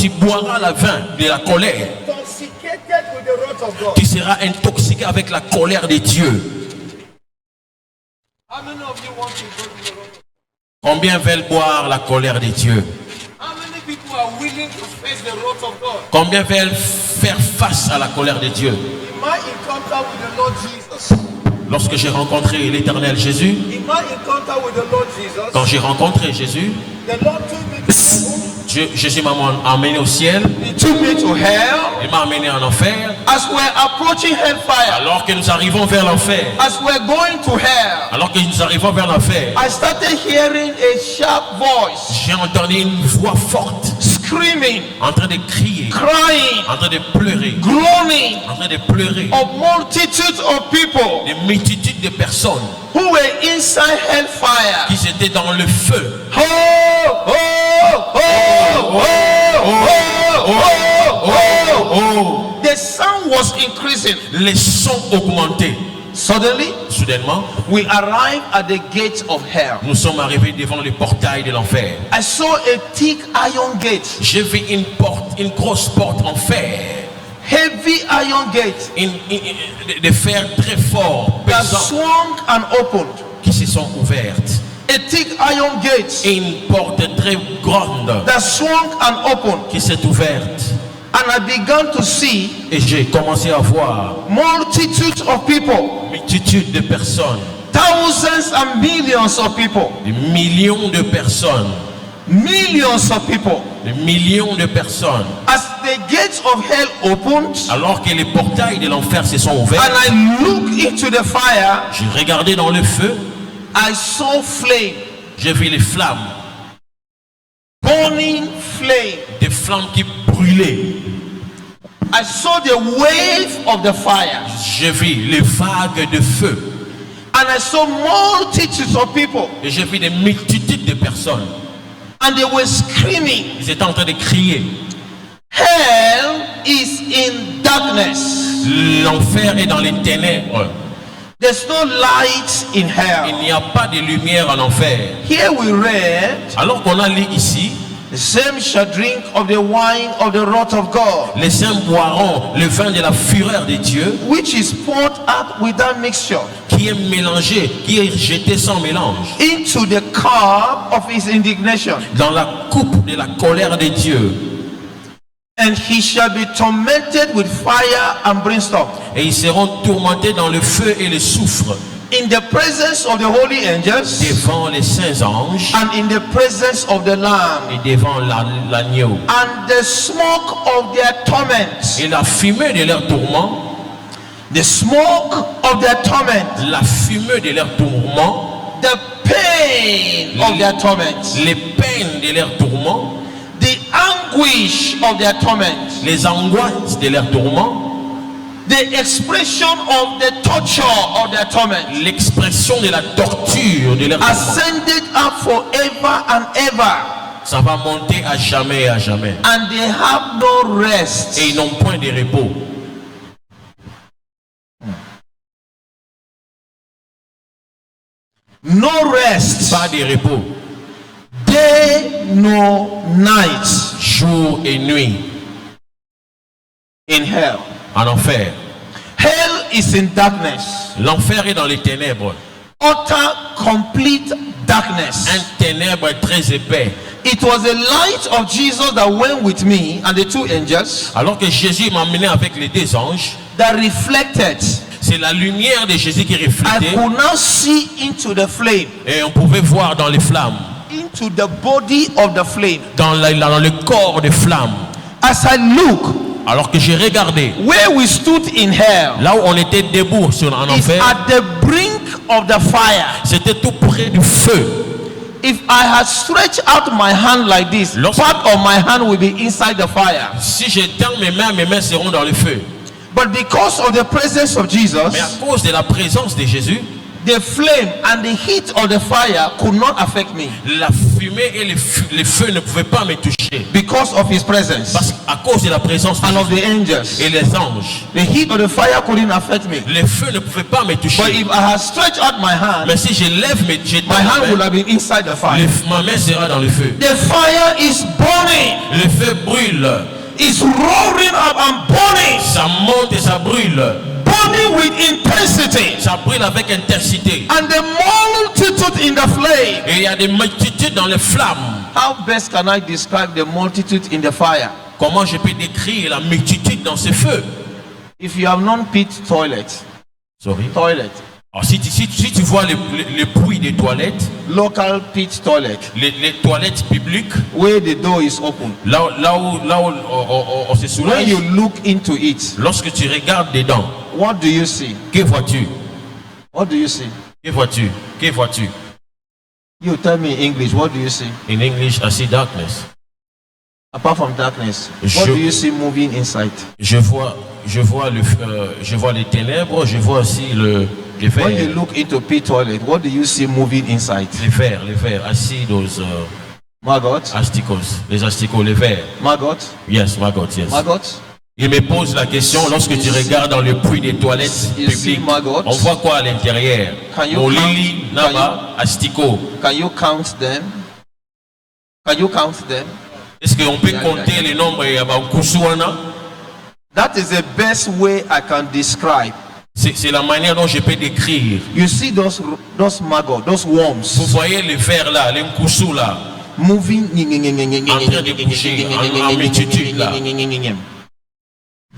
tu boiras la vin de la colère, intoxicated with the wrath of God. tu seras intoxiqué avec la colère de Dieu. How many of you want to go to the wrath of God? Combien veulent boire la colère de Dieu? How many people are willing to face the wrath of God? Combien veulent faire face à la colère de Dieu? In my encounter with the Lord Jesus, Lorsque j'ai rencontré l'Éternel Jésus, in my encounter with the Lord Jesus, quand j'ai rencontré Jésus, the Lord took me to heaven. Jésus m'a amené au ciel, He took me to hell. il m'a amené en enfer. As we're approaching hellfire, Alors que nous arrivons vers l'enfer, as we're going to hell, alors que nous arrivons vers l'enfer, I started hearing a sharp voice j'ai entendu une voix forte screaming, en train de crier, crying, en train de pleurer, groaning en train de pleurer. of multitudes of people Des multitudes de personnes who were inside hellfire. qui étaient dans le feu. Oh, oh, oh, oh, oh, oh, oh, oh. The sound was increasing. Les sons augmentaient. Suddenly, Soudainement, we arrived at the gate of hell. nous sommes arrivés devant le portail de l'enfer. I saw a thick iron gate, J'ai vu une porte, une grosse porte en fer, heavy iron gate de fer très fort, that pesant, swung and opened. qui se sont ouvertes. A thick iron gate Et une porte très grande that swung and opened. qui s'est ouverte. And I began to see Et j'ai commencé à voir multitudes of people, multitude de personnes, thousands and millions of people, des millions de personnes, millions of people. des millions de personnes. As the gates of hell opened, Alors que les portails de l'enfer se sont ouverts, and I looked into the fire, j'ai regardé dans le feu, I saw flame, j'ai vu les flammes, burning flame. des flammes qui brûlaient. I saw the wave of the fire, J'ai vu les vagues de feu. and I saw multitudes of people, Et j'ai vu des multitudes de personnes. and they were screaming. Ils étaient en train de crier. Hell is in darkness. L'enfer est dans les ténèbres. There's no light in Il hell. n'y a pas de lumière en enfer. Here we read, Alors qu'on a lu ici, the same shall drink of the wine of the wrath of God, les saints boiront le vin de la fureur de Dieu, which is poured out without mixture, qui est mélangé, qui est jeté sans mélange, into the cup of his indignation. dans la coupe de la colère de Dieu. And he shall be tormented with fire and brimstone Et ils seront tourmentés dans le feu et le soufre, in the presence of the holy angels devant les saints anges and in the presence of the Lamb. et devant l'agneau. And the smoke of their torment, Et la fumée de leur tourment, the smoke of their torment, la fumée de leur tourment, the pain of their torment, les peines de leur tourment, the anguish of their torment, les angoisses de leur tourment, the expression of the torture of their torment, l'expression de la torture de leur tourment. ascended up forever and ever, Ça va monter à jamais et à jamais. and they have no rest. Et ils n'ont point de repos. No rest, Pas de repos. day nor night Jour et nuit. in hell. En enfer. Hell is in darkness, L'enfer est dans les ténèbres. utter, complete darkness. Un ténèbre très épais. It was the light of Jesus that went with me and the two angels Alors que Jésus m'a emmené avec les deux anges, that reflected. c'est la lumière de Jésus qui I reflétait. could now see into the flame, Et on pouvait voir dans les flammes, into the body of the flame. dans le corps des flammes. As I look, Alors que j'ai regardé, where we stood in hell là où on était debout en is enfer, at the brink of the fire. c'était tout près du feu. If I had stretched out my hand like this, part of my hand will be inside the fire. Si j'étends mes mains seront dans le feu. But because of the presence of Mais à Jesus, cause de la présence de Jésus, the flame and the heat of the fire could not affect me La fumée et les feux ne pouvaient pas me toucher. because of his presence Parce qu'à cause de la présence de and of Jésus the angels. et les anges, The heat of the fire couldn't affect me. les feux ne pouvaient pas me But toucher. if I had stretched out my hand, Mais si je lève mes my hand would have been inside the fire. ma main sera dans le feu. The fire is burning. Le feu brûle. It's roaring up and burning. Ça monte et ça brûle. Burning with intensity. Ça brûle avec intensité. And the multitude in the flame. Et il y a des multitudes dans les flammes. How best can I describe the multitude in the fire? Comment je peux décrire la multitude dans ce feu? If you have known pit toilet, Sorry. Alors, si tu vois le bruit des toilettes, local pit toilet, les toilettes publiques, where the door is open, là où on se when soulage, you look into it, lorsque tu regardes dedans, what do you see? que vois-tu? What do you see? Que vois-tu? Que vois-tu? You tell me in English, what do you see? In English, I see darkness. Apart from darkness, what do you see moving inside? Je vois les ténèbres, je vois aussi le fer. When you look into pit toilet, what do you see moving inside? Les vers, acidos, Maggot? asticos, les asticots, les vers. Maggot? Yes, maggot, yes. Maggot? Il me pose la question, lorsque tu regardes dans le puits des toilettes You see publiques, maggots? on voit quoi à l'intérieur? Can you Mon count- lili, naba, asticot. Can you count them? Can you count them? Est-ce qu'on peut compter les nombres et Kusuana? That is the best way I can describe. C'est la manière dont je peux décrire. You see those maggots, those Vous worms voyez les vers là, les Kusu là, moving en train de bouger en multitude là.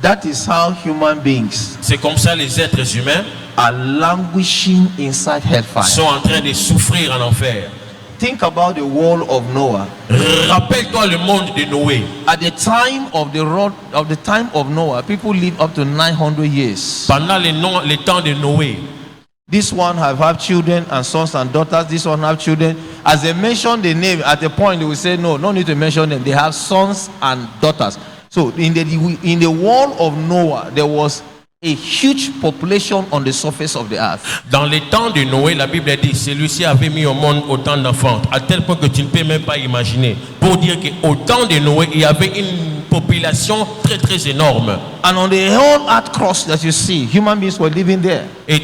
That is how human beings C'est comme ça les êtres humains are languishing inside hellfire. sont en train de souffrir en enfer. Think about the world of Noah. Rappelle-toi le monde de Noé. At the time of Noah, people live up to 900 years. Pendant les temps de Noé, This one have had children and sons and daughters. This one have children. As they mention the name, at a point they will say, no need to mention them. They have sons and daughters. So in the world of Noah, there was a huge population on the surface of the earth. dans les temps de Noé, la Bible dit, celui-ci avait mis au monde autant d'enfants, à tel point que tu ne peux même pas imaginer. Pour dire qu'au temps de Noé, il y avait une population très très énorme. And on the whole earth cross that you see, human beings were living there. Et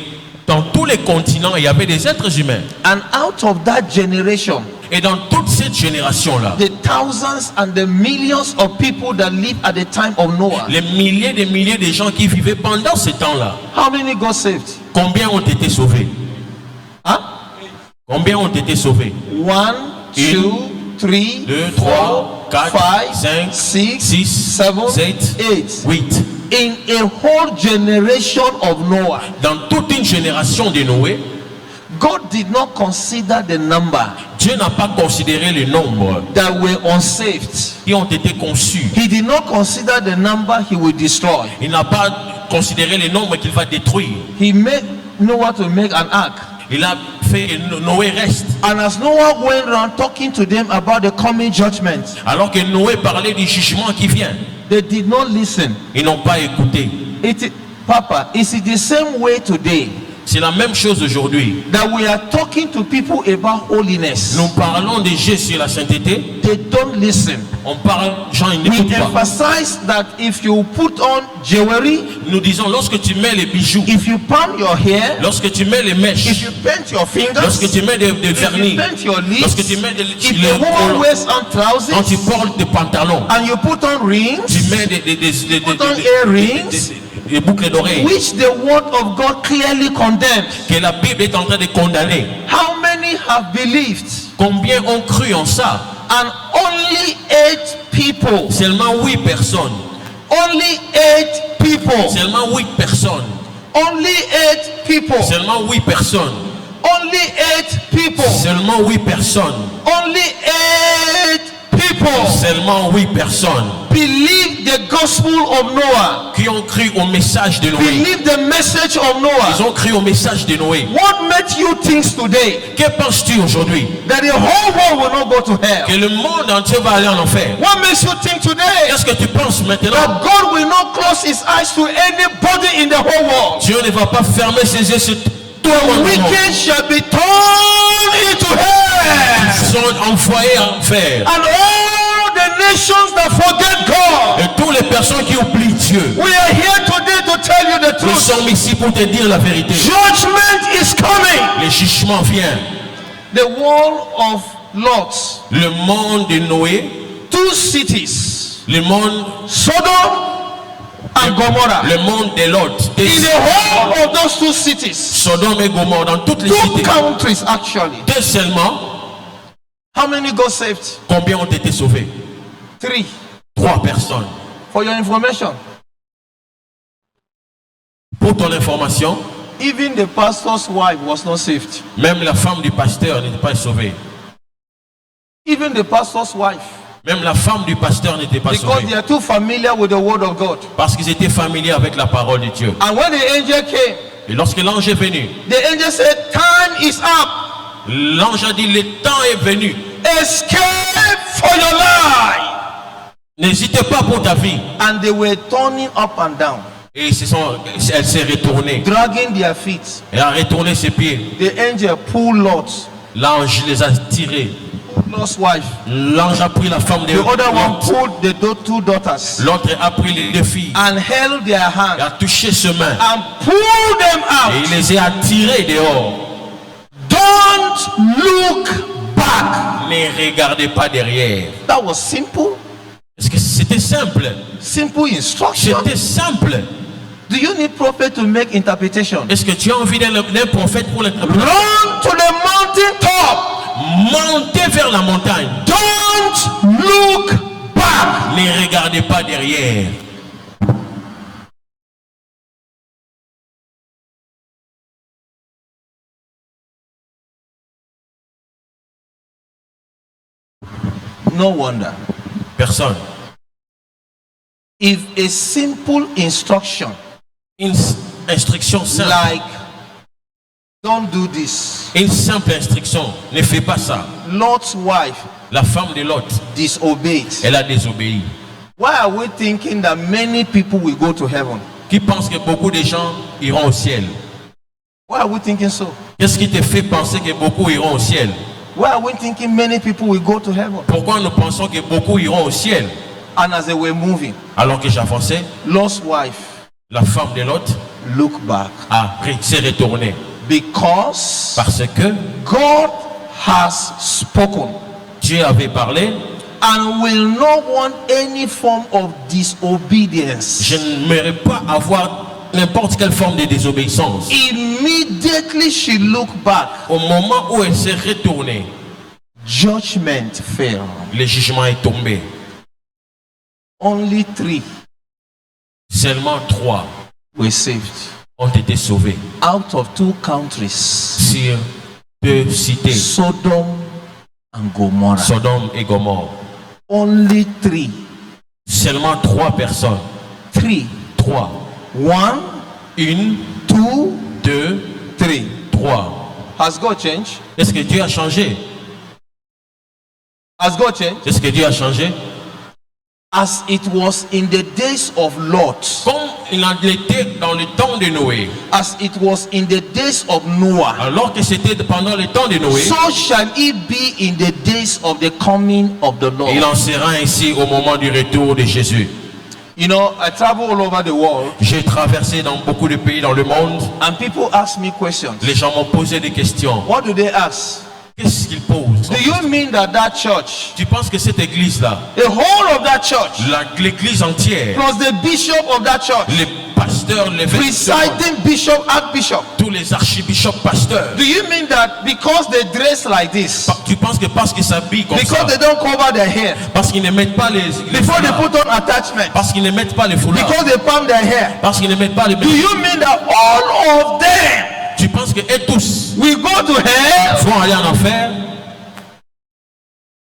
dans tous les continents, il y avait des êtres humains. And out of that generation, Et dans toute cette génération-là, the thousands and the millions of people that lived at the time of Noah, les milliers de gens qui vivaient pendant ce temps-là, how many got saved? combien ont été sauvés? Huh? Combien ont été sauvés? 1, 2, 3, 2, 4, 3, 4, 5, 5, 6, 6, 7, 7, 8. 8. In a whole generation of Noah, Dans toute une génération de Noé, God did not consider the number Dieu n'a pas considéré le nombre that were unsaved. qui ont été conçus. He did not consider the number he will destroy. Il n'a pas considéré le nombre qu'il va détruire. He made Noah to make an ark. Il a fait que Noé reste. And as Noah went around talking to them about the coming judgment, Alors que Noé parlait du jugement qui vient, they did not listen. ils n'ont pas écouté. Papa, is it the same way today C'est la même chose aujourd'hui. that we are talking to people about holiness? Nous parlons de Dieu sur la sainteté. They don't listen. On parle, gens ils We n'écoutent pas. emphasize that if you put on jewelry, Nous disons, lorsque tu mets les bijoux, if you palm your hair, lorsque tu mets les if mèches, you paint your fingers, lorsque tu mets des if you vernis, paint your lips, lorsque tu mets if les a woman collants, wears on quand tu trousers portes des pantalons, and you put on rings, tu mets put on earrings, des boucles d'oreilles which the word of God clearly condemns. que la Bible est en train de condamner. How many have believed? Combien ont cru en ça? And only 8 people. Seulement 8 personnes. Only 8 people. Seulement 8 personnes. Only 8 people. Seulement 8 personnes. Only 8 people. Seulement 8 personnes. Only 8 people Seulement 8 personnes believe the gospel of Noah. qui ont cru au message de Noé. Believe the message of Ils Noah. ont cru au message de Noé. What makes you think today Que penses-tu aujourd'hui? that the whole world will not go to Que hell? le monde entier va aller en enfer. What makes you think today Qu'est-ce que tu penses maintenant? that God will not close his eyes to anybody in the whole world? Dieu ne va pas fermer ses yeux sur tout The wicked shall be thrown into hell. Sont envoyés en enfer. And all the nations that forget God. Et toutes les personnes qui oublient Dieu. We are here today to tell you the Nous truth. sommes ici pour te dire la vérité. Judgment is coming. Le jugement vient. The wall of Lot. Le monde de Noé, 2 cities. le monde, Sodom and Gomorrah. le monde de Lot, In the whole of those 2 cities. Sodome et Gomorrhe, dans toutes les 2 cités. countries actually. 2 seulement. How many got saved? Combien ont été sauvés? 3. 3 personnes. For your information. Pour ton information, Even the pastor's wife was not saved. même la femme du pasteur n'était pas sauvée. Even the pastor's wife. Même la femme du pasteur n'était pas Because they sauvée. are too familiar with the word of God. Parce qu'ils étaient familiers avec la parole de Dieu. And when the angel came, Et lorsque l'ange est venu, the angel said, time is up. l'ange a dit, le temps est venu. Escape for your life. N'hésitez pas pour ta vie. And they were turning up and down, Et elle s'est retournée. dragging their feet. Elle a retourné ses pieds. The angel pulled Lot, L'ange les a tirés. Lot's wife. L'ange a pris la femme de The other one Lot. pulled the 2 daughters L'autre a pris les 2 filles. and held their Il hand a touché ses mains. and pulled them Et il out. les a tirés dehors. Don't look back. Ne regardez pas derrière. That was simple. Est-ce que c'était simple? Simple instruction. C'était simple. Do you need prophet to make interpretation? Est-ce que tu as envie d'un prophète pour l'interpréter? Run to the mountain top. Montez vers la montagne. Don't look back. Ne regardez pas derrière. No wonder. Personne. If a simple instruction Une instruction simple. like don't do this, Une simple instruction. Ne fais pas ça. Lot's wife La femme de Lot, disobeyed. elle a désobéi. Why are we thinking that many people will go to heaven? Qui pense que beaucoup de gens iront au ciel? Why are we thinking so? Qu'est-ce qui te fait penser que beaucoup iront au ciel? Why are we thinking many people will go to heaven? Pourquoi nous pensons que beaucoup iront au ciel? And as they were moving, Alors que j'avançais, Lot's wife la femme de Lot looked back s'est retournée. because Parce que God has spoken Dieu avait parlé. and will not want any form of disobedience. Je n'aimerais pas avoir n'importe quelle forme de désobéissance. Immediately she looked back. Au moment où elle s'est retournée, Judgment fell. le jugement est tombé. Only 3 Seulement 3 were saved ont été sauvés out of 2 countries, sur 2 cités, Sodom and Gomorrah. Sodome et Gomorrhe. Only 3. Seulement 3 personnes. 3. 3. 1, 1, 2, 2, 3. 3. Has God changed? Est-ce que Dieu a changé? Has God changed? Est-ce que Dieu a changé? As it was in the days of Lot, Comme il en était dans le temps de Noé, as it was in the days of Noah, alors que c'était pendant le temps de Noé, so shall it be in the days of the coming of the il Lord. en sera ainsi au moment du retour de Jésus. You know, I travel all over the world J'ai traversé dans beaucoup de pays dans le monde. and people ask me questions. Les gens m'ont posé des questions. What do they ask? Qu'est-ce qu'ils posent? Do you mean that church, Tu penses que cette église-là, the whole of that church, l'église entière, plus the bishop of that church, les pasteurs, les presiding bishop, archbishop, tous les archibishops pasteurs, do you mean that because they dress like this, tu penses que parce qu'ils s'habillent comme because ça, they don't cover their hair, parce qu'ils ne mettent pas les before they foulards, put on attachment, parce qu'ils ne mettent pas les foulards, because they palm their hair, parce qu'ils ne mettent pas les do you mean that all of them tu penses que eux tous will go to hell? vont aller en enfer?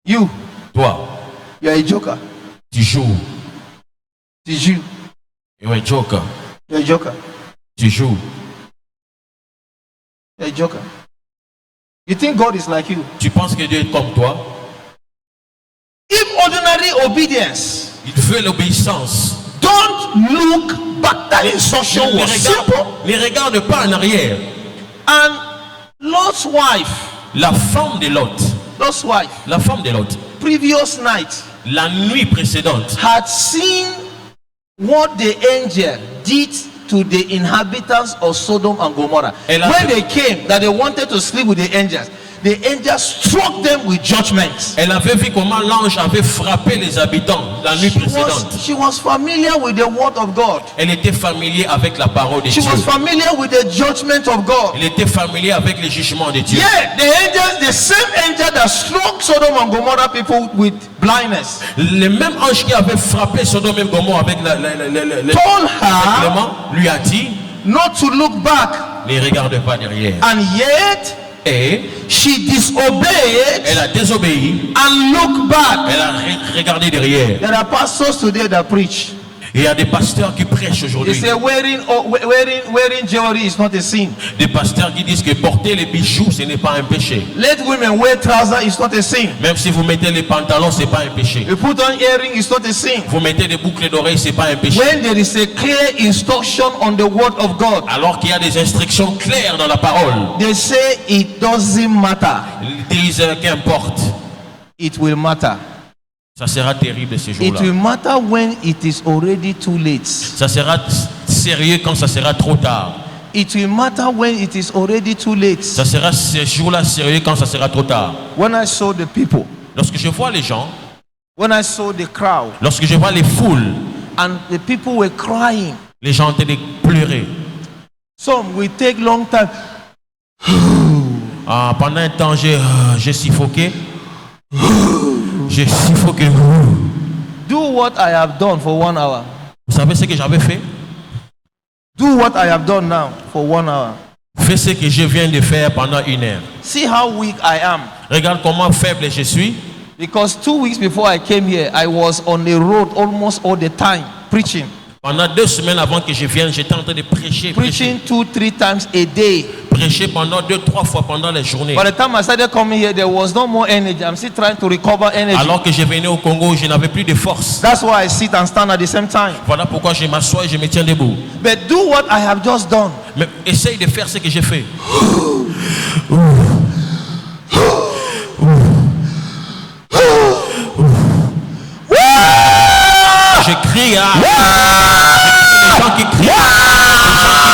You Toi, are a joker. tu joues. Did you? Tu es un joker. You're a joker. Tu joues. You're a joker. You think God is like you? Tu penses que Dieu est comme toi? If ordinary obedience, Il veut l'obéissance. don't look back. That instruction was simple. Ne regarde pas en arrière. And Lot's wife, La femme de Lot, Lot's wife, la femme de Lot, previous night, la nuit précédente, had seen what the angel did to the inhabitants of Sodom and Gomorrah. Elle a- When they came, that they wanted to sleep with the angels struck them with judgment. elle avait vu comment l'ange avait frappé les habitants la nuit précédente. She was familiar with the word of God. Elle était familière avec la parole de She Dieu. was familiar with the judgment of God. Elle était familière avec les jugements de Dieu. Yeah, the angels, the same angel that struck Sodom and Gomorrah people with blindness, Le même ange qui avait frappé Sodome et Gomorrhe avec told her l'élément lui a dit not to look back. ne regarde pas derrière. And yet, Et she disobeyed elle a désobéi. and looked back. Elle a regardé derrière. There are pastors today that preach. Et il y a des pasteurs qui prêchent They aujourd'hui. say wearing jewelry is not a sin. Des pasteurs qui disent que porter les bijoux, ce n'est pas un péché. Let women wear trousers is not a sin. Même si vous mettez les pantalons, ce n'est pas un péché. You put on earring is not a sin. Vous mettez des boucles d'oreilles, ce n'est pas un péché. When there is a clear instruction on the word of God, Alors qu'il y a des instructions claires dans la parole. they say it doesn't matter. Ils disent qu'importe. It will matter. Ça sera terrible ces It jours-là. will matter when it is already too late. Ça sera sérieux quand ça sera trop tard. It will matter when it is already too late. Ça sera ces jours-là sérieux quand ça sera trop tard. When I saw the people, Lorsque je vois les gens, when I saw the crowd, lorsque je vois les foules, and the people were crying. les gens étaient de pleurer. Some will take long time. Ah, pendant un temps, j'ai suffoqué. J'ai suffoqué. Do what I have done for 1 hour. Vous savez ce que j'avais fait? Do what I have done now for 1 hour. Fais ce que je viens de faire pendant 1 heure. See how weak I am. Regarde comment faible je suis. Because 2 weeks before I came here, I was on the road almost all the time preaching. Pendant 2 semaines avant que je vienne, j'étais en train de prêcher. Preaching 2-3 times a day. Prêcher pendant 2-3 fois pendant les journées. By the time I started coming here, there was no more energy. I'm still trying to recover energy. Alors que je venais au Congo, je n'avais plus de force. That's why I sit and stand at the same time. Voilà pourquoi je m'assois et je me tiens debout. But do what I have just done. Mais essaye de faire ce que j'ai fait. Je crie à les gens qui crient.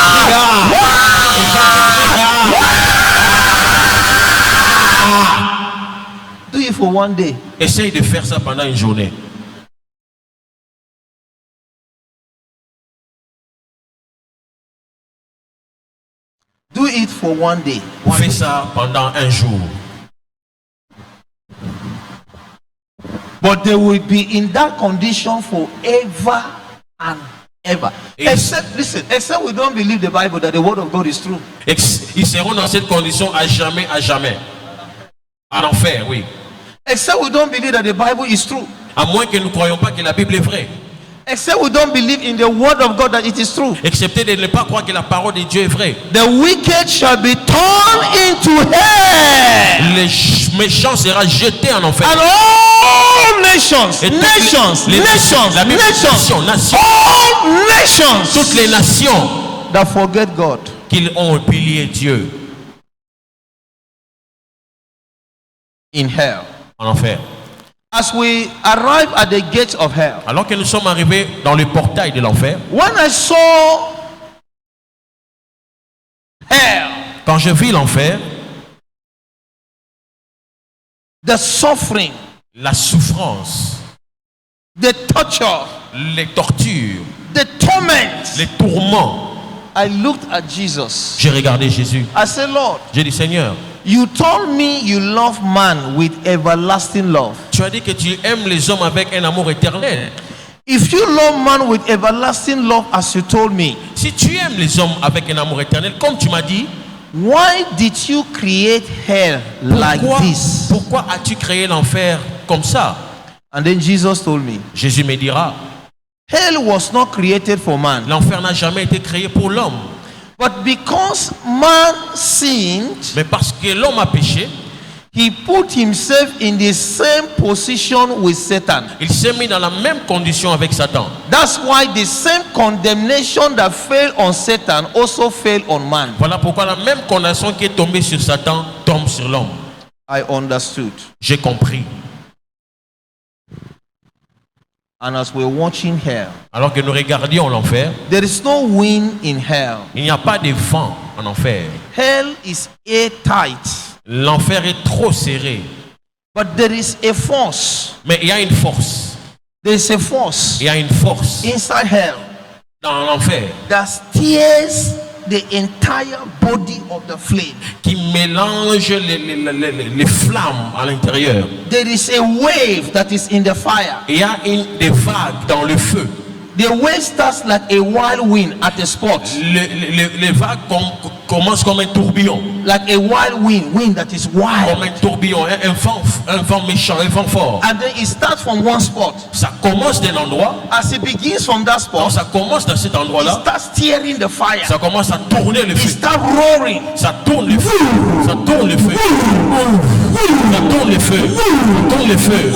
Do it for 1 day. Essaye de faire ça pendant une journée. Do it for 1 day. Fais ça pendant un jour. But they will be in that condition forever and ever. Except, listen, except we don't believe the Bible that the word of God is true. Ils seront dans cette condition à jamais, à jamais. À l'enfer, oui. Except we don't believe that the Bible is true. À moins que nous ne croyons pas que la Bible est vraie. Except we don't believe in the word of God that it is true. Excepté de ne pas croire que la parole de Dieu est vraie. The wicked shall be thrown into hell. Les méchants seront jetés en enfer. And all nations, Et toutes nations, les nations, la Bible dit nations, nations, all nations toutes les nations that forget God. qu'ils ont oublié Dieu In hell. en enfer. As we arrive at the gates of hell, Alors que nous sommes arrivés dans le portail de l'enfer, when I saw hell, quand je vis l'enfer, the suffering, la souffrance, the torture, les tortures, the torment, les tourments, I looked at Jesus. j'ai regardé Jésus. I said, Lord, J'ai dit, Seigneur, you told me you love man with everlasting love. tu as dit que tu aimes les hommes avec un amour éternel. If you love man with everlasting love as you told me, Si tu aimes les hommes avec un amour éternel, comme tu m'as dit, why did you create hell like this? pourquoi as-tu créé l'enfer comme ça? And then Jesus told me, Jésus me dira, hell was not created for man, l'enfer n'a jamais été créé pour but but because man sinned, mais parce que l'homme a péché, he he put himself in the same position with Satan. Il s'est mis dans la même condition avec Satan. That's why the same condemnation that fell on Satan also fell on man. Voilà pourquoi la même condamnation qui est tombée sur Satan tombe sur l'homme. I understood. J'ai compris. And as we're watching hell, Alors que nous regardions l'enfer, there is no wind in hell. il n'y a pas de vent en enfer. Hell is airtight. L'enfer est trop serré. But there is a force. Mais il y a une force. There is a force Il y a une force inside hell dans l'enfer that steers the entire body of the flame. qui mélange les flammes à l'intérieur. There is a wave that is in the fire. Il y a des vagues dans le feu. The wave starts like a wild wind at a spot. Les vagues commencent comme un tourbillon. Like a wild wind that is Comme wild. un tourbillon, un vent méchant, un vent fort. And then it starts from one spot. Ça commence d'un endroit. As it begins from that Quand spot, ça commence dans cet it endroit-là, starts steering the fire. ça commence à tourner le It feu. starts roaring. Ça tourne le feu. Ça tourne le feu. Ça tourne le feu. Ça tourne le feu.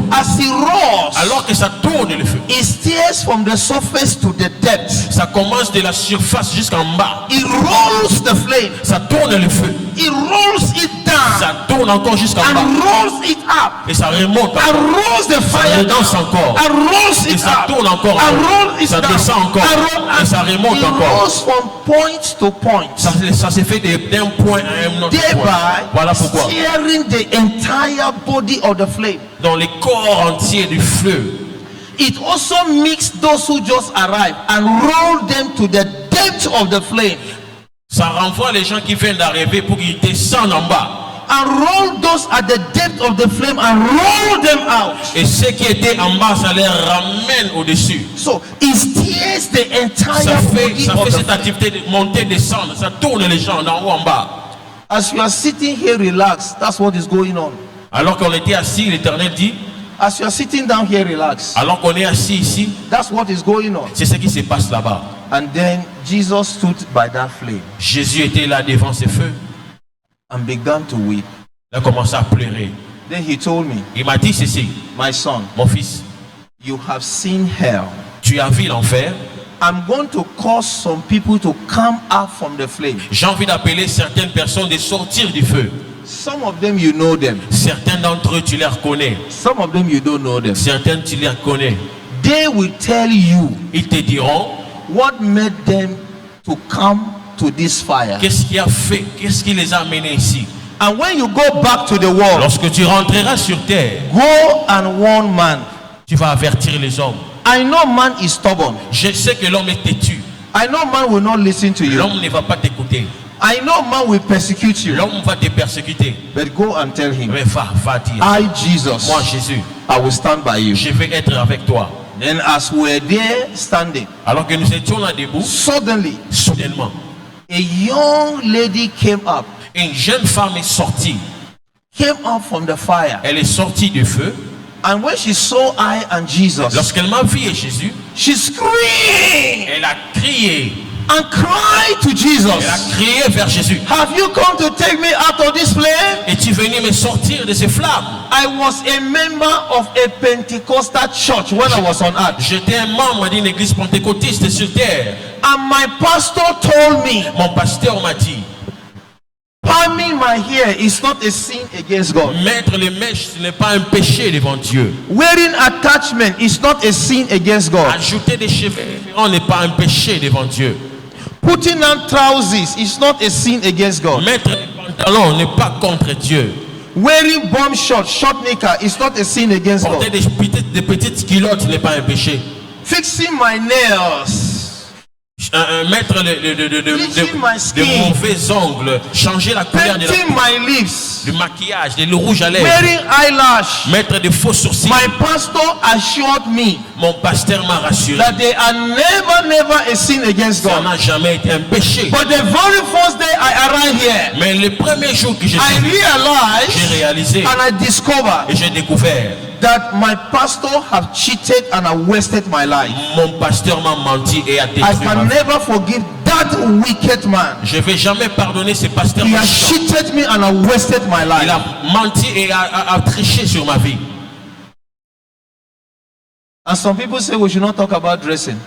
As it roars, Alors que ça tourne le feu, it steers from the surface to the depth. ça commence de la surface jusqu'en bas. It rolls the flame. Ça tourne le feu. It rolls it down Ça tourne encore jusqu'en bas. and rolls it up. Et ça remonte And encore. rolls the Ça fire redance down. encore. And rolls Et it ça up. tourne encore. And rolls it Ça down. descend encore. And Et ça remonte it encore. rolls from point to point. Ça s'est fait d'un point à un autre point. Thereby Voilà pourquoi. steering the entire body of the flame. Dans les corps entiers du feu, It also makes those who just arrived and roll them to the depth of the flame. ça renvoie les gens qui viennent d'arriver pour qu'ils descendent en bas. And roll those at the depth of the flame and roll them out. Et ceux qui étaient en bas, ça les ramène au-dessus. So it steers the entire Ça fait body of the cette flame. activité de monter, descendre. Ça tourne les gens d'en haut en bas. As you are sitting here relaxed, that's what is going on. Alors qu'on était assis, l'Éternel dit, As you are sitting down here relaxed, alors qu'on est assis ici, that's what is going on. c'est ce qui se passe là-bas. And then Jesus stood by that flame Jésus était là devant ces feux. and began to weep. Il a commencé à pleurer. Then he told me, Il m'a dit ceci, my son, mon fils, you have seen hell. tu as vu l'enfer. I'm going to cause some people to come out from the flame. J'ai envie d'appeler certaines personnes de sortir du feu. Some of them you know them. Certains d'entre eux, tu les reconnais. Some of them you don't know them. Certains, tu les reconnais. They will tell you Ils te diront, what made them to come to this fire. qu'est-ce qui a fait, qu'est-ce qui les a amenés ici. And when you go back to the world, Lorsque tu rentreras sur terre, go and warn man. tu vas avertir les hommes. I know man is stubborn. Je sais que l'homme est têtu. I know man will not listen to you. L'homme ne va pas t'écouter. I know man will persecute you. L'homme va te persécuter. But go and tell him, Mais va dire. I, Jesus, Moi, Jésus, I will stand by you. je vais être avec toi. Then as we're there standing, Alors que nous étions là debout, suddenly soudainement, a young lady came up, une jeune femme est sortie. came up from the fire. Elle est sortie du feu. And when she saw I and Jesus, Lorsqu'elle m'a vu et Jésus, she screamed elle a crié. and cried to Elle a Jesus, crié vers Jésus. have you come to take me out of this flame? Es-tu venu me sortir de ces flammes? I was a member of a Pentecostal church when I was on earth. J'étais un membre d'une église pentecôtiste sur terre. And my pastor told me, Mon pasteur m'a dit, palming my hair is not a sin against God. mettre les mèches, ce n'est pas un péché devant Dieu. Wearing attachment is not a sin against God. Ajouter des cheveux différents n'est pas un péché devant Dieu. Putting on trousers is not a sin against God. Mettre les pantalons n'est pas contre Dieu. Wearing bomb shorts, short knicker is not a sin against Porter God. des petites culottes n'est pas un péché. Fixing my nails, Mettre Bleaching my skin. de mauvais ongles, changer la couleur painting my lips, du maquillage, le rouge à lèvres, wearing eyelash. mettre des faux sourcils. My pastor assured me Mon pasteur m'a rassuré. that they are never a sin against Ça God. n'a jamais été un péché. But the very first day I arrived here, Mais le premier jour que j'ai I realized réalisé and I discovered et j'ai découvert that my pastor have cheated and have wasted my life. Mon pasteur m'a menti et a I détruit ma can vie. never forgive that wicked man. Je ne vais jamais pardonner ce pasteur He has méchant. cheated me and have wasted my Il life. a menti et a triché sur ma vie. And some people say we should not talk about dressing.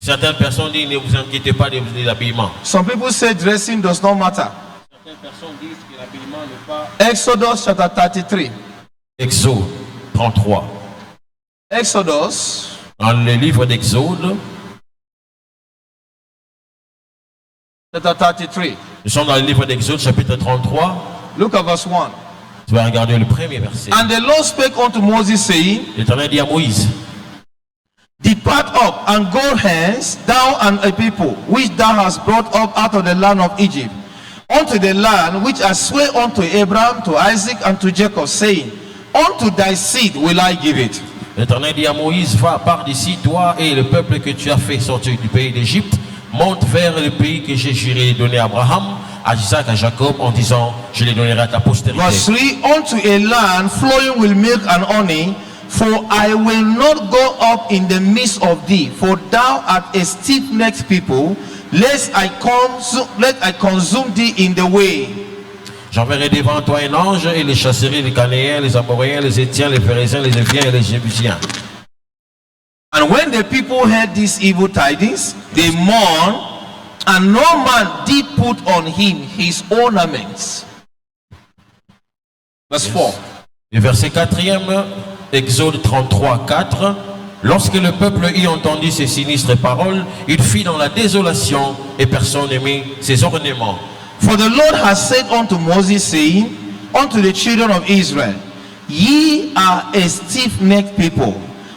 Certaines personnes disent ne vous inquiétez pas de l'habillement. Some people say dressing does not matter. Certaines personnes disent que l'habillement n'est pas. Exodus chapter 33. Exode 33. Exodus Dans le livre d'Exode, chapter 33. nous sommes dans le livre d'Exode, chapitre 33. Look at verse 1. Tu vas regarder le premier verset. And the Lord spake unto Moses, saying, L'Éternel dit à Moïse, Depart up and go hence, thou and a people, which thou hast brought up out of the land of Egypt, unto the land which I swear unto Abraham, to Isaac, and to Jacob, saying, Unto thy seed will I give it. l'Éternel dit à Moïse, va, pars d'ici, toi et le peuple que tu as fait sortir du pays d'Égypte, monte vers le pays que j'ai juré donner à Abraham, à Isaac, à Jacob, en disant, je les donnerai à ta postérité. Verse 3, Unto a land flowing with milk and honey, for I will not go up in the midst of thee, for thou art a stiff-necked people, lest I consume thee in the way. J'enverrai devant toi un ange et les chasserai les Canéens, les Amoréens, les Étiens, les Phéréziens, les Éviens et les Jébusiens. And when the people heard these evil tidings, they mourned, and no man did put on him his ornaments. Verse 4. Le verset 4e, Exode 33, 4. Lorsque le peuple y entendit ces sinistres paroles, il fit dans la désolation et personne ne mit ses ornements. For the Lord has said unto Moses, saying, Unto the children of Israel, Ye are a stiff-necked people.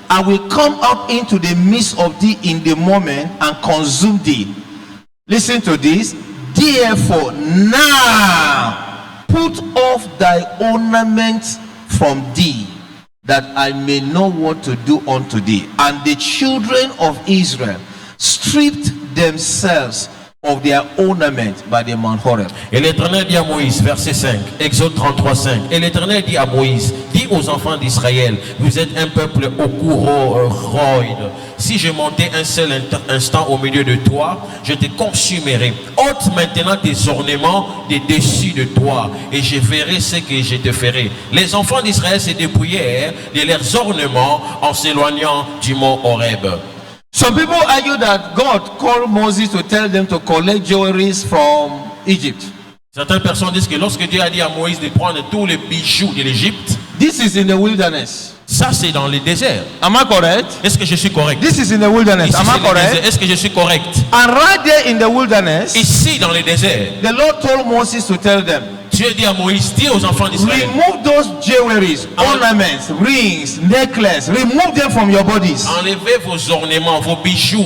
I will come up into the midst of thee in the moment and consume thee. Listen to this. Therefore now put off thy ornaments from thee, that I may know what to do unto thee. And the children of Israel stripped themselves of their ornament by the Mount Horeb. Et l'Éternel dit à Moïse, verset 5, Exode 33, 5. Et l'Éternel dit à Moïse, dis aux enfants d'Israël, vous êtes un peuple au cou roide. Si je montais un seul instant au milieu de toi, je te consumerai. Ôte maintenant tes ornements des dessus de toi, et je verrai ce que je te ferai. Les enfants d'Israël se dépouillèrent de leurs ornements en s'éloignant du mont Horeb. Some people argue that God called Moses to tell them to collect jewelries from Egypt. Certaines personnes disent que lorsque Dieu a dit à Moïse de prendre tous les bijoux de l'Égypte, This is in the wilderness. ça c'est dans le désert. Am I correct? Est-ce que je suis correct? This is in the wilderness. Ici, Am c'est I le correct? désert. Est-ce que je suis correct? And right there in the wilderness, Ici dans le désert, the Lord told Moses to tell them, Dieu dit à Moïse, dis aux enfants d'Israël, remove those jewelries, ornaments, rings, necklace, remove them from your bodies. enlevez vos ornements, vos bijoux,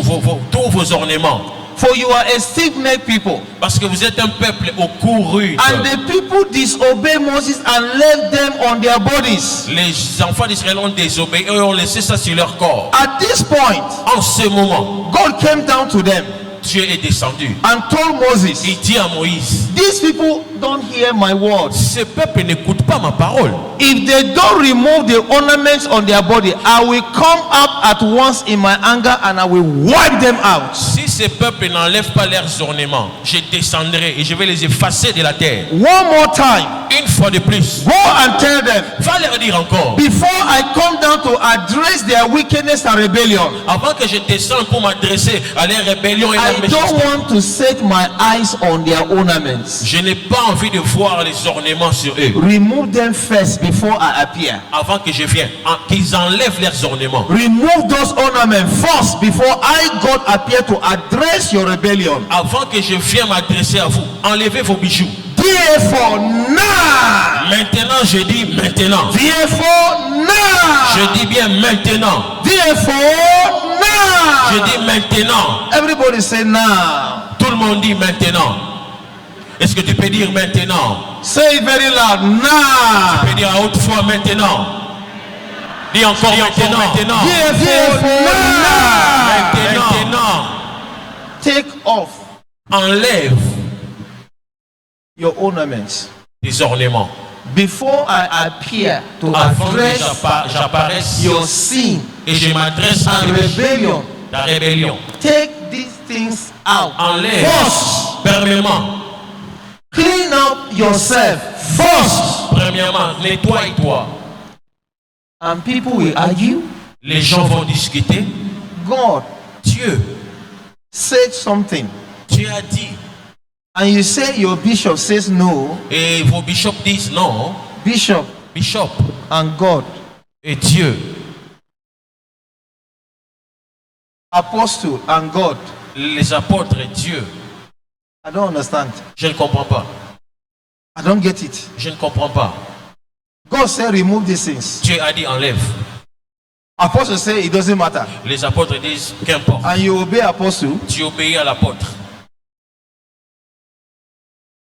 tous vos ornements. For you are a stiff-necked people. Parce que vous êtes un peuple au cou rude. And the people disobeyed Moses and left them on their bodies. Les enfants d'Israël ont désobéi et ont laissé ça sur leur corps. At this point, En ce moment, God came down to them Dieu est descendu. and told Moses, Il dit à Moïse, these people don't hear my words. ce peuple n'écoute pas ma parole. If they don't remove the ornaments on their body, I will come up at once in my anger and I will wipe them out. Si ces peuples n'enlèvent pas leurs ornements, je descendrai et je vais les effacer de la terre. One more time, Une fois de plus, go and tell them, va leur dire encore, before I come down to address their wickedness and rebellion, avant que je descende pour m'adresser à leur rébellion et I leur don't méchanceté, want to set my eyes on their ornaments. je n'ai pas envie de voir les ornements sur eux. Remove them first before I appear. Avant que je vienne, qu'ils enlèvent leurs ornements. Remove those ornaments first before I, God, appear to address your rebellion. Avant que je vienne m'adresser à vous, enlevez vos bijoux. Therefore now. Maintenant, je dis maintenant. Therefore now. Je dis bien maintenant. Therefore now. Je dis maintenant. Everybody say now. Tout le monde dit maintenant. Est-ce que tu peux dire maintenant? Say it very loud. Now. Tu peux dire à haute voix maintenant. Dis encore maintenant. Therefore now. Maintenant. Take off Enlève your ornaments. les ornements. before I appear to Avant que address j'apparaisse your sin et je m'adresse à and rebellion, la rébellion. take these things out. Enlève. First, Premièrement. clean up yourself. First. Premièrement, nettoie-toi. And people will argue. Les gens vont discuter. God Dieu, said something. Dieu a dit. And you say your bishop says no. Et vos bishops disent non. Bishop Bishop and God. et Dieu. Apostle and God. Les apôtres et Dieu. I don't understand. Je ne comprends pas. I don't get it. Je ne comprends pas. God said remove these things. Dieu a dit enlève. Apostle say it doesn't matter. Les apôtres disent qu'importe. And you obey apostle. Tu obéis à l'apôtre.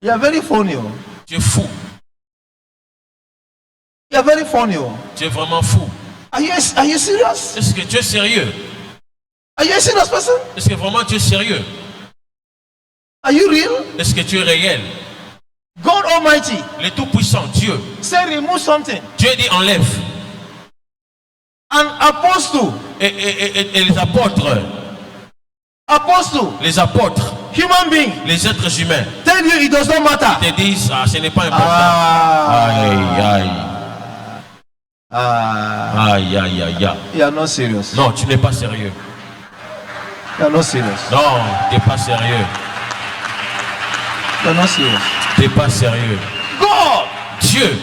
You are very funny. Oh. Tu es fou. You are very funny. Oh. Tu es vraiment fou. Are you serious? Est-ce que tu es sérieux? Are you a serious person? Est-ce que vraiment tu es sérieux? Are you real? Est-ce que tu es réel? God Almighty Le Tout-Puissant, Dieu. say remove something. Dieu dit enlève. And apostle, Et les apôtres, les apôtres, human being, les êtres humains, tell you it does not matter. te disent ah, ce n'est pas important. Aïe, aïe, aïe. You are not serious. Non, tu n'es pas sérieux. You are not serious. Non, tu n'es pas sérieux. You are not serious. Tu n'es pas sérieux. God, Dieu,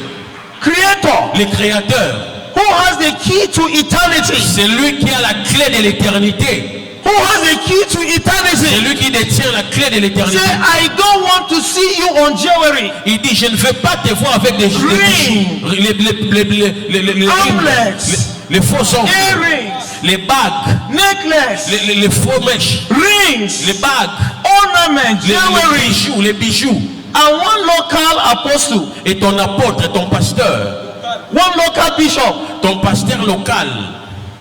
Creator, le Créateur, who has the key to eternity, c'est lui qui a la clé de l'éternité. who has the key to C'est eternity, lui qui détient la clé de l'éternité. say, I don't want to see you on jewelry. Il dit, je ne veux pas te voir avec des bijoux. Les faux ongles, Earrings, les bagues, necklace, les faux mèches, rings, les bagues, ornaments, jewelry, les bijoux. and one local apostle, Et ton apôtre, ton pasteur, one local bishop, ton pasteur local,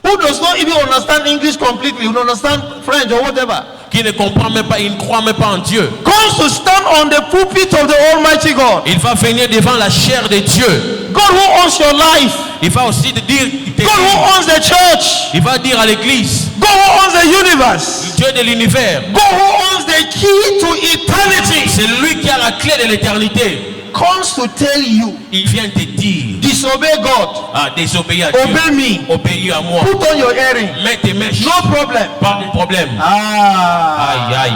who does not even understand English completely, who don't understand French or whatever, qui ne comprend même pas, il ne croit même pas en Dieu. comes to stand on the pulpit of the Almighty God. Il va venir devant la chair de Dieu. God who owns your life. Il va aussi te dire, God who owns the church. il va dire à l'église, God who owns the universe. Dieu de l'univers, God who owns the key to eternity. c'est lui qui a la clé de l'éternité. Comes to tell you, Il vient te dire, disobey God. ah, désobéir à Dieu, Obey me. obéis à moi, Put on your earring. mets tes mèches, No problem. pas de problème. Ah. Aïe, aïe.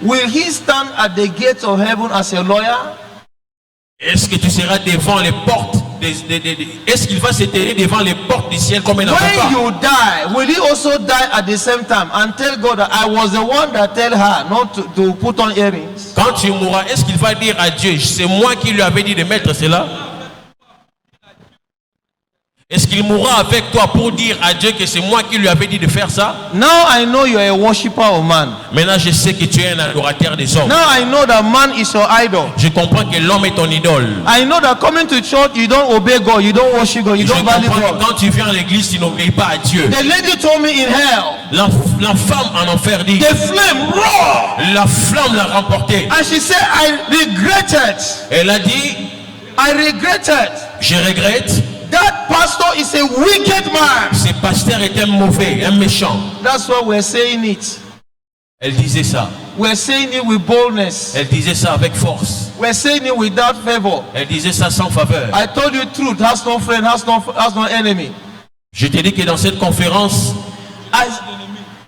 Will he stand at the gates of heaven as a lawyer? Est-ce que tu seras devant les portes est-ce qu'il va se tenir devant les portes du ciel comme un When avocat? you die, will he also die at the same time and tell God that I was the one that tell her not to put on earrings? Quand tu mourras, est-ce qu'il va dire à Dieu, c'est moi qui lui avais dit de mettre cela? Est-ce qu'il mourra avec toi pour dire à Dieu que c'est moi qui lui avais dit de faire ça? Now I know you are a worshipper of man. Maintenant je sais que tu es un adorateur des hommes. Now I know that man is your idol. Je comprends que l'homme est ton idole. I know that coming to church, you don't obey God, you don't worship God, you Je don't value comprends que God. quand tu viens à l'église, tu n'obéis pas à Dieu. The lady told me in hell, La femme en enfer dit, the flame roared. la flamme l'a remporté. And she said, I regretted. Elle a dit, I regretted. je regrette. That pastor is a wicked man. Ce pasteur est un mauvais, un méchant. That's why we're saying it. Elle disait ça. We're saying it with boldness. Elle disait ça avec force. We're saying it without favor. Elle disait ça sans faveur. I told you truth has no friend, has no enemy. Je t'ai dit que dans cette conférence,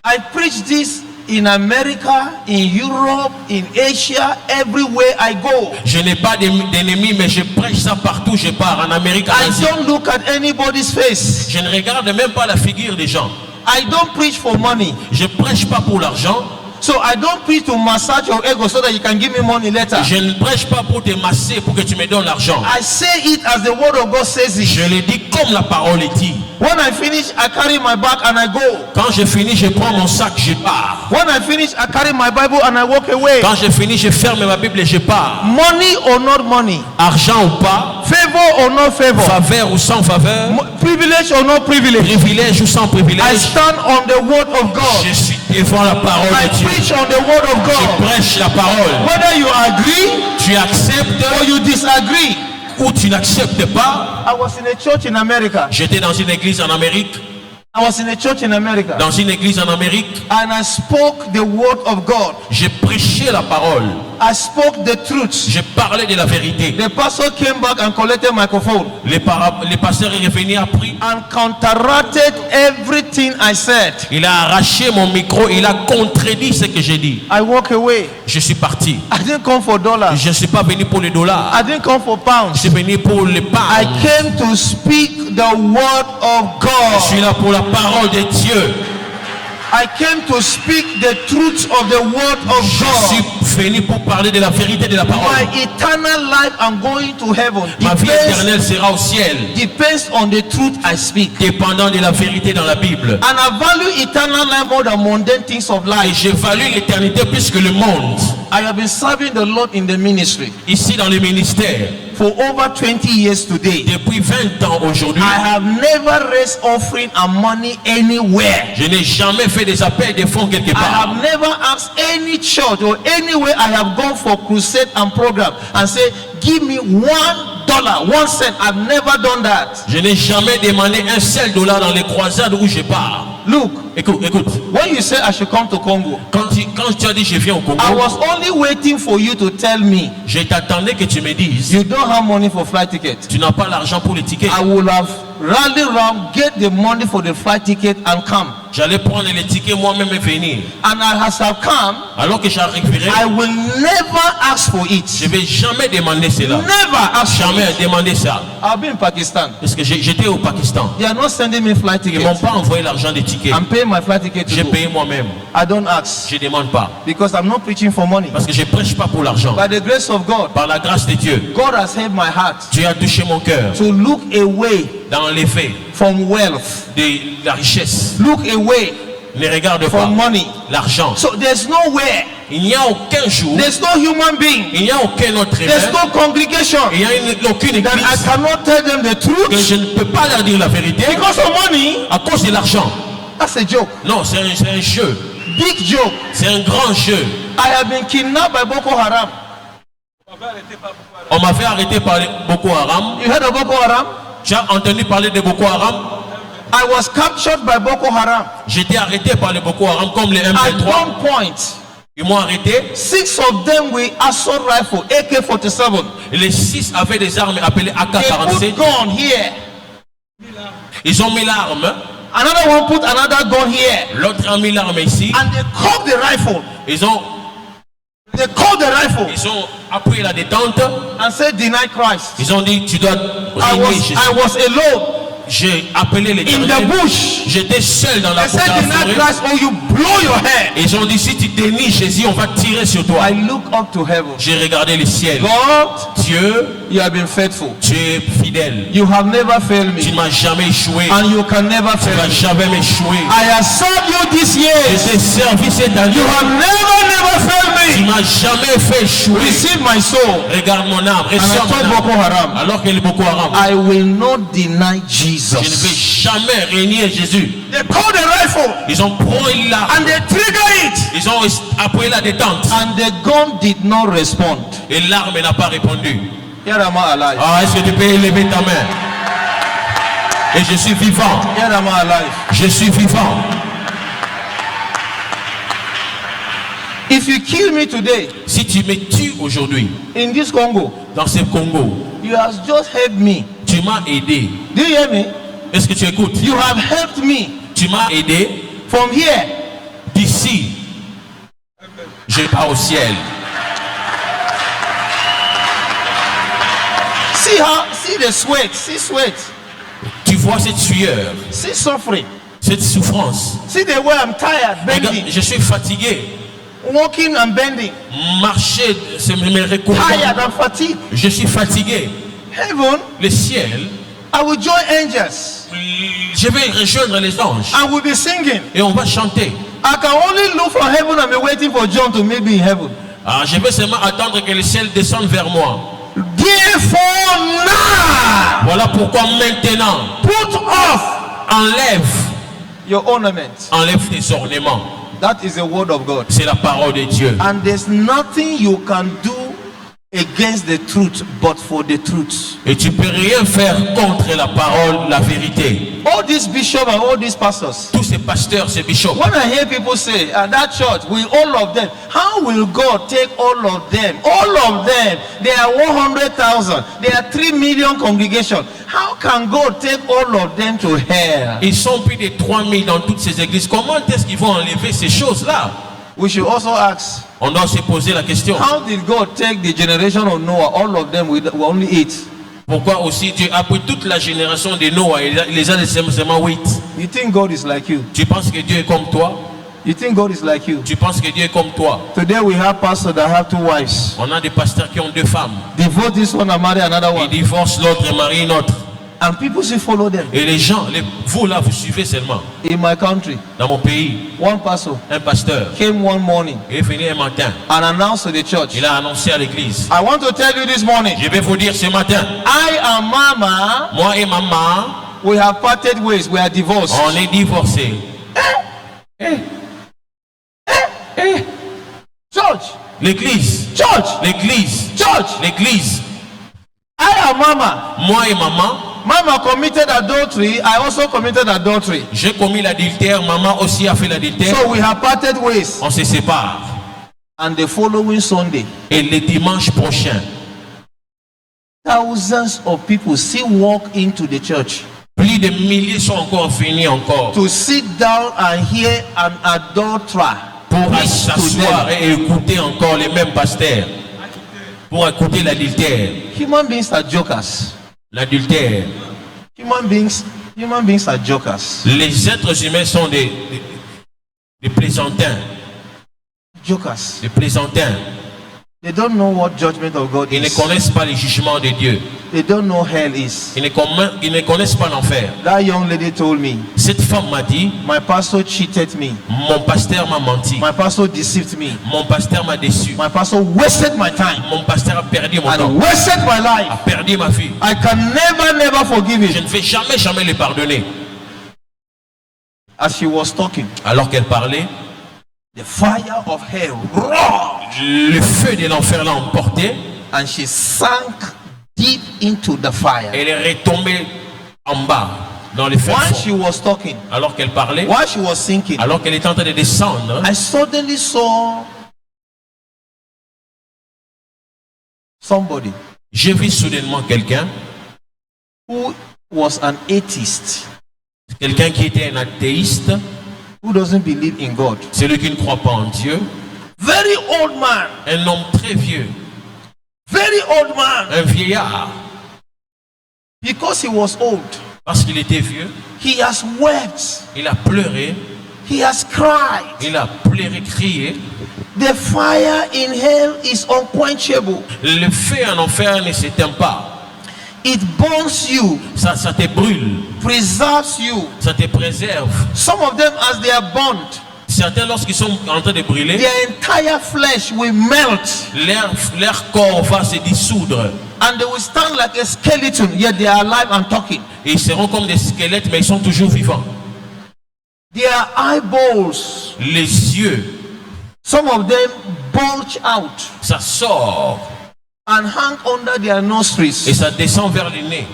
I preach this in America, in Europe, in Asia, everywhere I go. je n'ai pas d'ennemis, mais je prêche ça partout. Je pars en Amérique, en I Asie. don't look at anybody's face. Je ne regarde même pas la figure des gens. I don't preach for money. Je prêche pas pour l'argent. So I don't preach to massage your ego so that you can give me money later. Je ne prêche pas pour te masser pour que tu me donnes l'argent. I say it as the word of God says Je it. le dis comme la parole est dit. When I finish, I carry my bag and I go. Quand je finis, je prends mon sac, je pars. When I finish, I carry my Bible and I walk away. Quand je finis, je ferme ma Bible et je pars. Money or not money, Argent ou pas, favor or not favor, faveur ou sans faveur, privilege or not privilege, privilège ou sans I privilège, stand on the word of God. je suis devant la parole I de Dieu. preach on the word of Je God. prêche la parole. Whether you agree Tu acceptes or you disagree, où tu n'acceptes pas. I was in a church in America. J'étais dans une église en Amérique. I was in a church in America. Dans une église en Amérique. And I spoke the word of God. J'ai prêché la parole. I spoke the truth. J'ai parlé de la vérité. The pastor came back and collected microphone. Les pasteurs est revenu après. And counteracted everything I said. Il a arraché mon micro. Il a contredit ce que j'ai dit. I walk away. Je suis parti. I didn't come for dollars. Je ne suis pas venu pour les dollars. I didn't come for Je pounds. suis venu pour les pounds. I came to speak the word of Je God. suis là pour la parole de Dieu. I came to speak the truth of the word of Je God. suis venu pour parler de la vérité de la parole. My eternal life and going to heaven Ma vie éternelle sera au ciel, depends on the truth I speak. dépendant de la vérité dans la Bible. And I value eternal life more than mundane things of Et life. j'évalue l'éternité plus que le monde. I have been serving the Lord in the ministry Ici dans le ministère, for over 20 years today. depuis 20 ans aujourd'hui, I have never raised offering and money anywhere. je n'ai jamais fait des appels de fonds quelque I part. have never asked any church or anywhere I have gone for crusade and program and say, give me $1, 1 cent. I've never done that. Je n'ai jamais demandé un seul dollar dans les croisades où je pars. Look, Écoute, when you say I should come to Congo, quand tu as dit je viens au Congo, I was only waiting for you to tell me je t'attendais que tu me dises, you don't have money for flight ticket. tu n'as pas l'argent pour les tickets. I would have rallied around, get the money for the flight ticket and come. J'allais prendre les tickets moi-même et venir. And as I've come, Alors que j'arriverai, I will never ask for it. je ne vais jamais demander cela. Never ask for Jamais it. demander ça. I'll be in Pakistan. Parce que j'étais au Pakistan. They are not sending me flight Ils ne m'ont ticket. pas envoyé l'argent des tickets. I'm paying my flight ticket J'ai to go. payé moi-même. I don't ask Je ne demande pas. because I'm not preaching for money. Parce que je ne prêche pas pour l'argent. By the grace of God, Par la grâce de Dieu, God has helped my heart tu as touché mon cœur to look away dans l'effet from wealth. de la richesse. Look away Ne regarde pas from money. l'argent. So there's nowhere, Il n'y a aucun jour, there's no human being, il n'y a aucun autre there's événement, no congregation il n'y a aucune that I église cannot tell them the que truth je ne peux pas leur dire la vérité because of money. à cause de l'argent. That's a joke. Non, c'est un jeu. Big joke. C'est un grand jeu. I have been kidnapped by Boko Haram. On m'a fait arrêter par les Boko Haram. You heard of Boko Haram? Tu as entendu parler de Boko Haram? I was captured by Boko Haram. J'étais arrêté par les Boko Haram comme les At M23. one point, Ils m'ont arrêté. 6 of them with assault rifle, AK-47. Et les 6 avaient des armes appelées They AK-47. put gun here. Ils ont mis l'arme. Another one put another gun here. L'autre a mis l'arme ici. And they cocked the rifle. Ils ont appuyé la détente. And said, deny Christ. Ils ont dit, tu dois I régner Jésus. was alone J'ai appelé in l'Éternel. the bush. J'étais seul dans la They said, deny forêt. Christ or you blow your head. Ils ont dit, si tu dénies Jésus, on va tirer sur toi. I look up to heaven. J'ai regardé le ciel. God, Dieu, you have been faithful. tu es fidèle. You have never failed Tu ne me. m'as jamais échoué. And you can never Tu ne fail vas me. jamais m'échouer. I have served you this Je year. t'ai servi cette année. You have never failed Tu me. m'as jamais fait échouer. Receive my soul. Regarde mon âme. And I Reçois told mon Boko âme. Haram, Alors qu'il est Boko Haram. I will not deny Je ne vais Jesus. jamais régner Jésus. They called the rifle Ils ont pris l'arme. and they triggered it. Ils ont appuyé la détente. And the gun did not respond. Et l'arme n'a pas répondu. Here am I alive. Ah, est-ce que tu peux élever ta main? Et je suis vivant. Here am I alive. Je suis vivant. If you kill me today Si tu me tues aujourd'hui in this Congo, dans ce Congo, you have just helped me. tu m'as aidé. Do you hear me? Est-ce que tu écoutes? You have helped me. Tu m'as aidé. From here, D'ici, je pars au ciel. see the sweat, see sweat, Tu vois cette sueur, see suffering, cette souffrance. see the way I'm tired, Regarde, bending, je suis fatigué. walking and bending, Marcher, c'est me récourir. tired and fatigued. Je suis fatigué. Heaven, Le ciel, I will join angels je vais rejoindre les anges and we'll be singing. et on va chanter. I can only look for heaven and be waiting for John to meet me in heaven. Ah, je vais seulement attendre que le ciel descende vers moi. Therefore now, Voilà pourquoi maintenant, put off enlève your ornaments. Enlève tes ornements. That is the word of God. C'est la parole de Dieu. And there's nothing you can do against the truth, but for the truth. Et tu peux rien faire contre la parole, la vérité. All these bishops and all these pastors. Tous ces pasteurs, ces bishops. When I hear people say, at that church, we all of them, how will God take all of them? All of them, they are 100,000. They are 3 million congregation. How can God take all of them to hell? Ils sont plus de 3000 dans toutes ces églises. Comment est-ce qu'ils vont enlever ces choses-là? We should also ask, On doit se poser la question. how did God take the generation of Noah, all of them with only 8? Pourquoi aussi Dieu a pris toute la génération de Noah et il les a laissés seulement 8? You think God is like you? Tu penses que Dieu est comme toi? You think God is like you? Tu penses que Dieu est comme toi? Today we have pastors that have 2 wives. On a des pasteurs qui ont 2 femmes. Divorce this one and marry another Ils one. divorcent l'autre et marient une autre. And people still follow them. Et les gens, vous là, vous suivez seulement. In my country, Dans mon pays, one pastor un pasteur came one morning est venu un matin. and announced to the church, Il a annoncé à l'église. I want to tell you this morning, Je vais vous dire ce matin, I and Mama, moi et maman, we have parted ways, we are divorced. on est divorcés. Church, L'église, church, l'église, church. l'église. I and Mama, Moi et maman, Mama committed adultery, I also committed adultery. j'ai commis l'adultère, maman aussi a fait l'adultère. So we have parted ways. On se sépare. And the following Sunday, Et le dimanche prochain, thousands of people still walk into the church plus de milliers sont encore venus encore to sit down and hear an adulterer pour preach to s'asseoir them. et écouter encore les mêmes pasteurs. Pour écouter l'adultère. Human beings are jokers. L'adultère. Human beings are jokers. Les êtres humains sont des plaisantins. Jokers. Des plaisantins. They don't know what judgment of God Ils ne is. connaissent pas les jugements de Dieu. They don't know hell is. Ils ne connaissent pas l'enfer. That young lady told me, Cette femme m'a dit, my pastor cheated me. mon pasteur m'a menti. My pastor deceived me. Mon pasteur m'a déçu. My pastor wasted my time Mon pasteur a perdu mon temps. and wasted my A life. perdu ma vie. I can never forgive Je him. ne vais jamais le pardonner. As she was talking, Alors qu'elle parlait, the fire of hell roared le feu de l'enfer l'a emporté. and she sank deep into the fire. Elle est retombée en bas dans le feu. While she was talking, Alors qu'elle parlait, while she was sinking, alors qu'elle était en train de descendre, I suddenly saw somebody j'ai vu soudainement quelqu'un, who was an atheist, quelqu'un qui était un athéiste, who doesn't believe in God. celui qui ne croit pas en Dieu, Very old man, un homme très vieux, very old man. un vieillard, Because he was old, parce qu'il était vieux, he has wept, il a pleuré, he has cried. il a pleuré, crié. The fire in hell is unquenchable. Le feu en enfer ne s'éteint pas. It burns you, Ça te brûle, preserves you. ça te préserve. Some of them, as they are burnt, Certains, lorsqu'ils sont en train de brûler, their entire flesh will melt leur corps va se dissoudre. and they will stand like a skeleton, yet they are alive and talking. Et ils seront comme des squelettes, mais ils sont toujours vivants. Their eyeballs, Les yeux, some of them bulge out ça sort and hang under their et nostrils. ça descend vers le nez.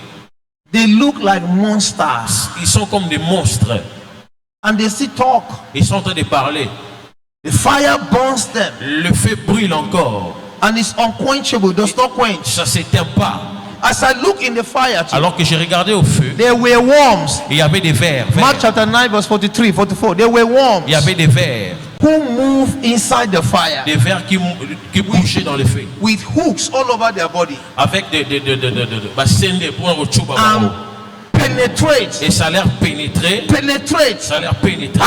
They look like monsters Ils sont comme des monstres. and they still talk. Ils sont en train de parler. The fire burns them Le feu brûle encore. and it's unquenchable, does not quench. Ça ne s'éteint pas. As I look in the fire, Alors que j'ai regardé au feu, there were worms. il y avait des vers. Mark chapter 9 verse 43, 44. There were worms Il y avait des vers. who move inside the fire Des vers qui bougeaient dans le feu. with hooks all over their body Avec des bassins de points au tchouba. and penetrate, Et ça a l'air pénétré. penetrate. Ça a l'air pénétré.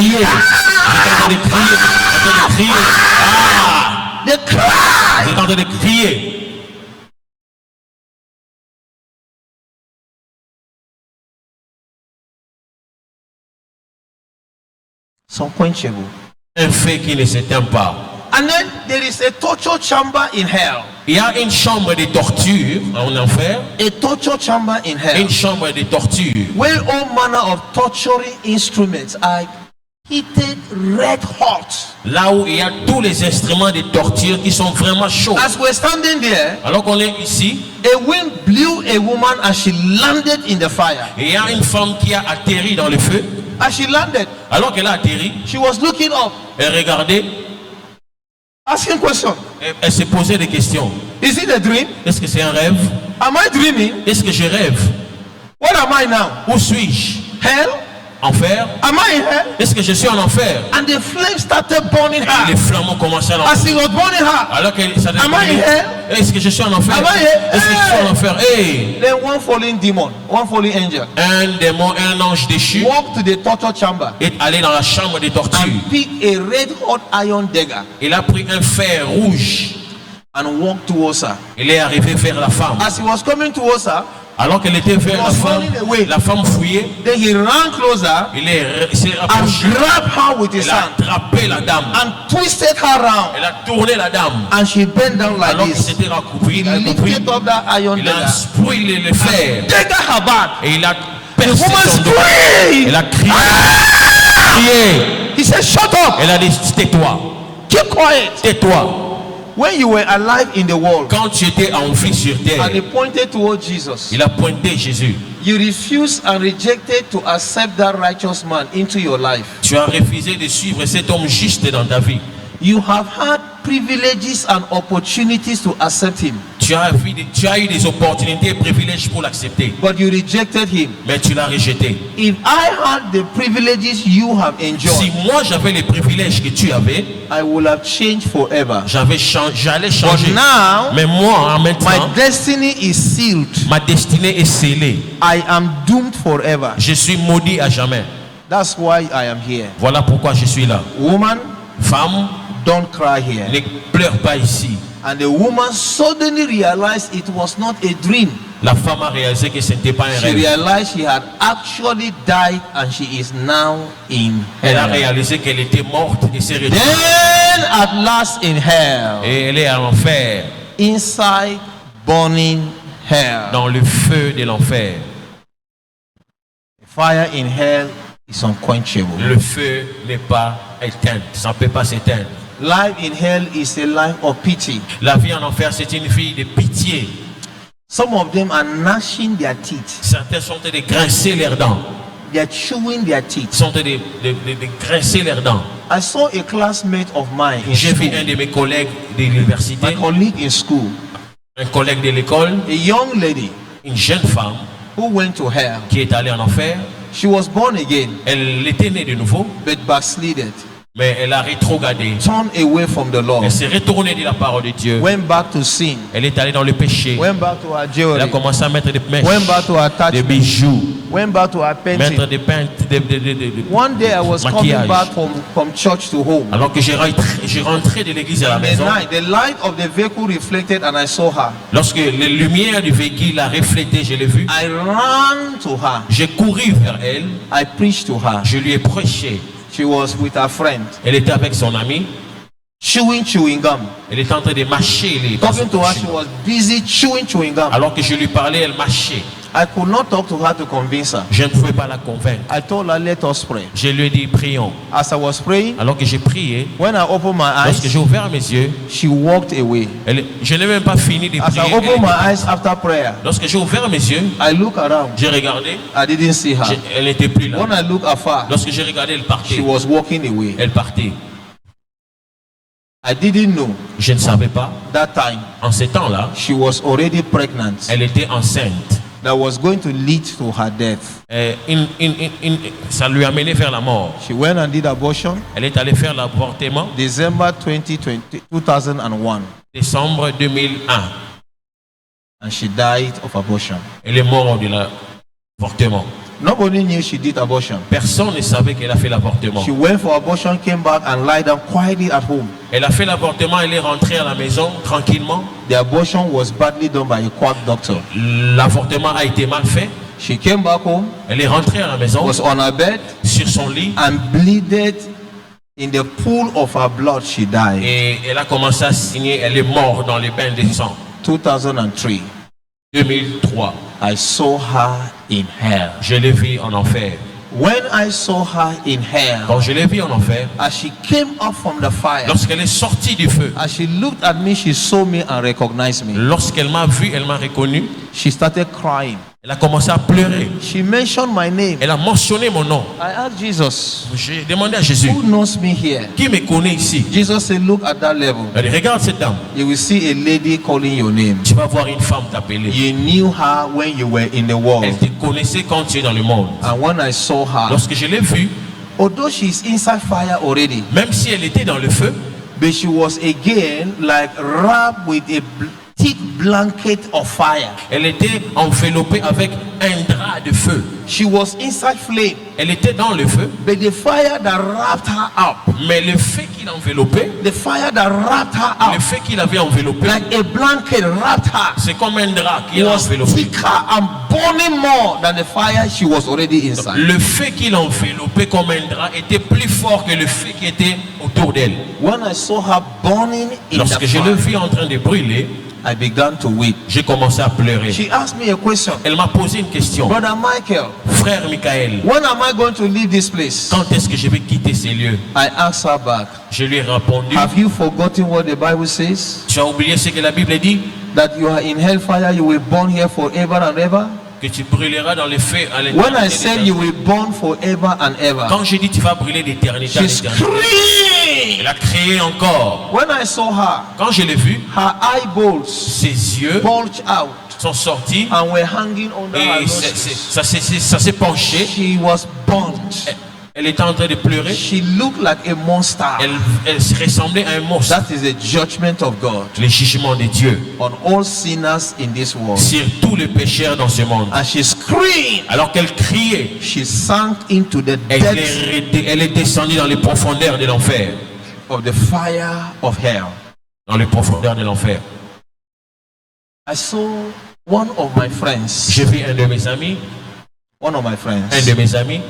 J'étais en train de crier. J'étais en train de crier. Ah! They cry. J'étais en train de crier. It's unquenchable. Un feu qui ne s'éteint pas. And then there is a torture chamber in hell. Il y a une chambre de torture en enfer. A torture chamber in hell Une chambre de torture. where all manner of torturing instruments are heated, red hot. Là où il y a tous les instruments de torture qui sont vraiment chauds. As we're standing there, Alors qu'on est ici, a wind blew a woman and she landed in the fire. et il y a une femme qui a atterri dans le feu. As she landed, Alors qu'elle a atterri, she was looking up, elle regardait, asking questions. elle se posait des questions. Is it a dream? Est-ce que c'est un rêve? Am I dreaming? Est-ce que je rêve? What am I now? Où suis-je? Hell? Enfer? Am I in hell? Est-ce que je suis en enfer? And the flame started burning Les her. flammes ont commencé à As l'enfer. it was burning her, Alors que ça Am I in hell? Est-ce que je suis en enfer? Am I in- Est-ce que je suis en enfer? Hey! then one falling demon, one falling angel, Un démon, un ange déchu walked to the torture chamber est allé dans la chambre des tortures. and picked a red hot iron dagger Il a pris un fer rouge. and walked towards her. Il est arrivé vers la femme. As he was coming towards her, Alors qu'elle était vers la femme fouillée, then he ran closer il s'est and rapproché. grabbed her with his Il a hand attrapé la dame. and twisted her round. Elle a tourné la dame. And she bent down like Alors qu'il this. s'était He raccroupé, lifted up that iron il a dagger, spoilé le fer. dagger her back. Et il a The percé woman son dos. screamed. Elle a crié. He said, "Shut up! Elle a dit, tais-toi. Keep quiet." Tais-toi. When you were alive in the world Quand tu étais en vie sur and terre, he pointed towards Jesus, il a pointé Jésus. you refused and rejected to accept that righteous man into your life. Tu as refusé de suivre cet homme juste dans ta vie. You have had privileges and opportunities to accept him, Tu as eu des opportunités et privilèges pour l'accepter. but you rejected him. Mais tu l'as rejeté. If I had the privileges you have Si enjoyed, moi j'avais les privilèges que tu avais, I would have changed forever. j'allais But changer. now, Mais moi, en maintenant, my destiny is sealed. ma destinée est scellée. I am doomed forever. Je suis maudit à jamais. That's why I am here. Voilà pourquoi je suis là. Woman, Femme, don't cry here. ne pleure pas ici. And the woman suddenly realized it was not a dream. La femme a réalisé que ce n'était pas un She rêve. realized she had actually died and she is now in Elle a hell. réalisé qu'elle était morte et s'est retrouvée. Then at last in hell, Et elle est en enfer, inside burning hell. dans le feu de l'enfer. Fire in hell is unquenchable. Le feu n'est pas éteint, ça ne peut pas s'éteindre. Life in hell is a life of pity. La vie en enfer, c'est une vie de pitié. Some of them are gnashing their teeth. Certains sont en train de grincer leurs dents. They are chewing their teeth. Sont en train de grincer leurs dents. I saw a classmate of mine in J'ai vu school, un de mes collègues de my l'université, colleague in school, un collègue de l'école, a young lady une jeune femme who went to hell. qui est allée en enfer. She was born again, Elle était née de nouveau, but backslided, mais elle a rétrogradé. turned away from the Lord, Elle s'est retournée de la parole de Dieu. went back to sin, Elle est allée dans le péché. went back to her Elle a jewelry, commencé à mettre des mèches, went back to her des attachment, bijoux, went back to her mettre painting. des peintes, One day I was coming maquillage. back from church to home. Alors que j'ai rentré de l'église à la maison, The light of the vehicle reflected and I saw her. lorsque les lumières du véhicule a reflété, je l'ai vue, I ran to her. j'ai couru vers elle, I preached to her. je lui ai prêché. She was with her friend, Elle était avec son ami, chewing gum. elle était en train de mâcher les Talking to her, she was busy chewing gum. Alors que je lui parlais, elle mâchait. I could not talk to her to convince her. Je ne pouvais pas la convaincre. I told her, let us pray. Je lui ai dit, prions. As I was praying, Alors que j'ai prié, when I opened my lorsque eyes, j'ai ouvert mes yeux, she walked away. je n'ai même pas fini de As prier. I opened my eyes after prayer, Lorsque j'ai ouvert mes yeux, I look around. j'ai regardé, I didn't see her. elle n'était plus là. When I look afar, Lorsque j'ai regardé, elle she partait. was walking away. Elle partait. I didn't know Je ne savais pas. that time En ces temps-là, she was already pregnant. elle était enceinte. That was going to lead to her death. Ça lui a mené vers la mort. She went and did abortion Elle est allée faire l'avortement December 2001, décembre 2001. and she died of abortion. Elle est morte de l'avortement. Nobody knew she did abortion. Personne ne savait qu'elle a fait l'avortement. She went for abortion, came back and lied down quietly at home. Elle a fait l'avortement, elle est rentrée à la maison tranquillement. The abortion was badly done by a quack doctor. L'avortement a été mal fait. She came back home, Elle est rentrée à la maison, was on her bed, sur son lit, and bleeded. In the pool of her blood, she died. et elle a commencé à signer. Elle est morte dans les bains de sang. 2003. 2003. I saw her in hell. Je l'ai vue en enfer. When I saw her in hell, Quand je l'ai vue en enfer, as she came up from the fire, lorsqu'elle est sortie du feu, as she looked at me, she saw me and recognized me. lorsqu'elle m'a vu, elle m'a reconnu, She started crying. elle a commencé à pleurer. She mentioned my name. Elle a mentionné mon nom. I asked Jesus, J'ai demandé à Jésus, who knows me here? qui me connaît ici? Jesus said, look at that level. Elle dit, regarde cette dame. You will see a lady calling your name. Tu vas voir une femme t'appeler. You knew her when you were in the world. Elle te connaissait quand tu es dans le monde. And when I saw her, Lorsque je l'ai vue, although she's inside fire already, même si elle était dans le feu, but she was again like wrapped with a thick blanket of fire. elle était enveloppée avec un drap de feu. She was inside flame, Elle était dans le feu, but the fire that wrapped her up, mais le feu qui l'enveloppait, the fire that wrapped her le up, feu qui l'avait enveloppé, like a blanket wrapped her, c'est comme un drap qui l'a was enveloppé. thicker and burning more than the fire she was already inside. Le feu qui l'enveloppait comme un drap était plus fort que le feu qui était autour d'elle. When I saw her burning in the Lorsque je le fire, vis en train de brûler, I began to weep. j'ai commencé à pleurer. She asked me a question. Elle m'a posé une question. Brother Michael, Frère Michael, when am I going to leave this place? quand est-ce que je vais quitter ces lieux? I asked her back, Je lui ai répondu, have you forgotten what the Bible says? tu as oublié ce que la Bible dit? That you are in hellfire, you will burn here forever and ever? Que tu brûleras dans le feu à When I l'éternité. said you will burn forever and ever, Quand j'ai dit tu vas brûler d'éternité à she l'éternité, screamed. elle a crié encore. When I saw her, Quand je l'ai vue, her eyeballs ses yeux bulged out sont sortis and were hanging under her et nose. ça s'est penché. She was burnt. Elle était en train de pleurer. She looked like a monster. Elle se ressemblait à un monstre. That is the judgment of God Le jugement de Dieu on all sinners in this world. sur tous les pécheurs dans ce monde. And she screamed. Alors qu'elle criait, She sank into the depths elle est descendue dans les profondeurs de l'enfer. of the fire of hell. Dans les profondeurs de l'enfer. I saw one of my friends. J'ai vu un de mes amis. One of my Un friends. de mes amis.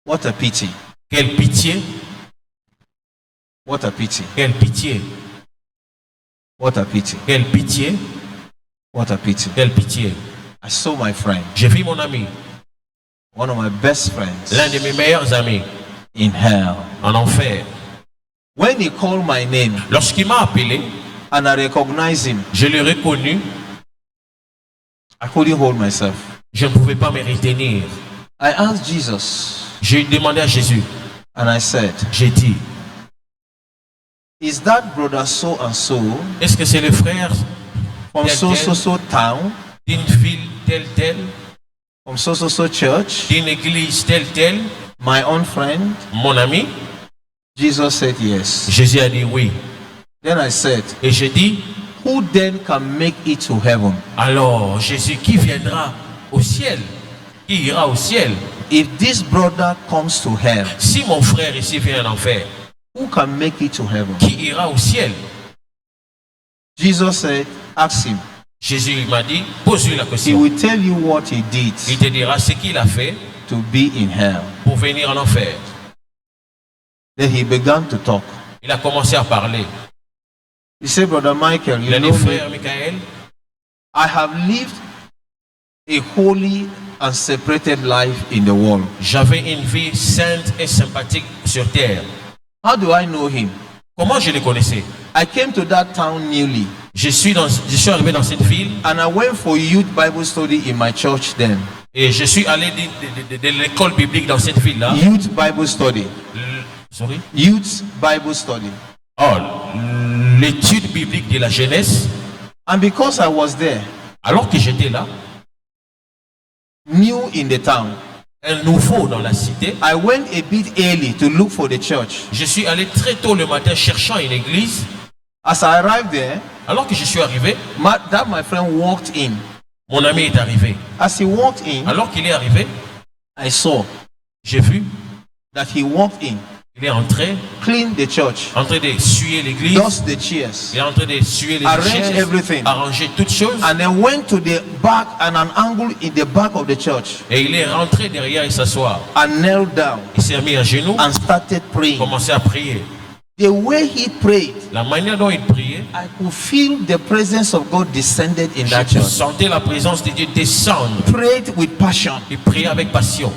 What a pity. Quelle pitié. What a pity. Quelle pitié. What a pity. Quelle pitié. What a pity. Quelle pitié. I saw my friend, J'ai vu mon ami. one of my best friends, L'un de mes meilleurs amis. in hell. En enfer. When he called my name Lorsqu'il m'a appelé, and I recognized him, je l'ai reconnu. I couldn't hold myself. Je ne pouvais pas me retenir. I asked Jesus J'ai demandé à Jésus. and I said, J'ai dit, is that brother so and so est-ce que c'est le frère from tel, so tel, so so town, d'une ville telle, from so so so church, d'une église telle, my own friend? mon ami? Jesus said yes. Jésus a dit oui. Then I said, Et j'ai dit, who then can make it to heaven? alors Jésus, qui viendra au ciel? Qui ira au ciel? If this brother comes to hell, Si mon frère ici vient en enfer, who can make it to heaven? qui ira au ciel? Jesus said, ask him. Jésus m'a dit, pose-lui la He question. will tell you what he did Il te dira ce qu'il a fait to be in hell. pour venir en enfer. Then he began to talk. Il a commencé à parler. He said, Brother Michael, Il a you dit, know me, frère Michael, I have lived a holy and separated life in the world. j'avais une vie sainte et sympathique sur terre. How do I know him? Comment je le connaissais? I came to that town newly Je suis arrivé dans cette ville and I went for youth Bible study in my church then. et je suis allé de l'école biblique dans cette ville-là. Youth Bible study. Sorry? Youth Bible study. Oh, l'étude biblique de la jeunesse. And because I was there, Alors que j'étais là, new in the town, un nouveau dans la cité, I went a bit early to look for the church. je suis allé très tôt le matin cherchant une église. As I arrived there, Alors que je suis arrivé, my friend walked in. mon ami est arrivé. As he walked in, Alors qu'il est arrivé, I saw j'ai vu, that he walked in, il est entré, cleaned the church, en train de suer l'église. dust the chairs, Il est en train de suer les Arrange chaises, everything. arranger toutes choses. and then went to the back and an angle in the back of the church Et il est rentré derrière et s'asseoir. and knelt down Il s'est mis à genoux, and started praying. commençait à prier. The way he prayed, La manière dont il priait, I could feel the presence of God descended in that je church. sentais la présence de Dieu descendre. Prayed with passion. Il priait avec passion.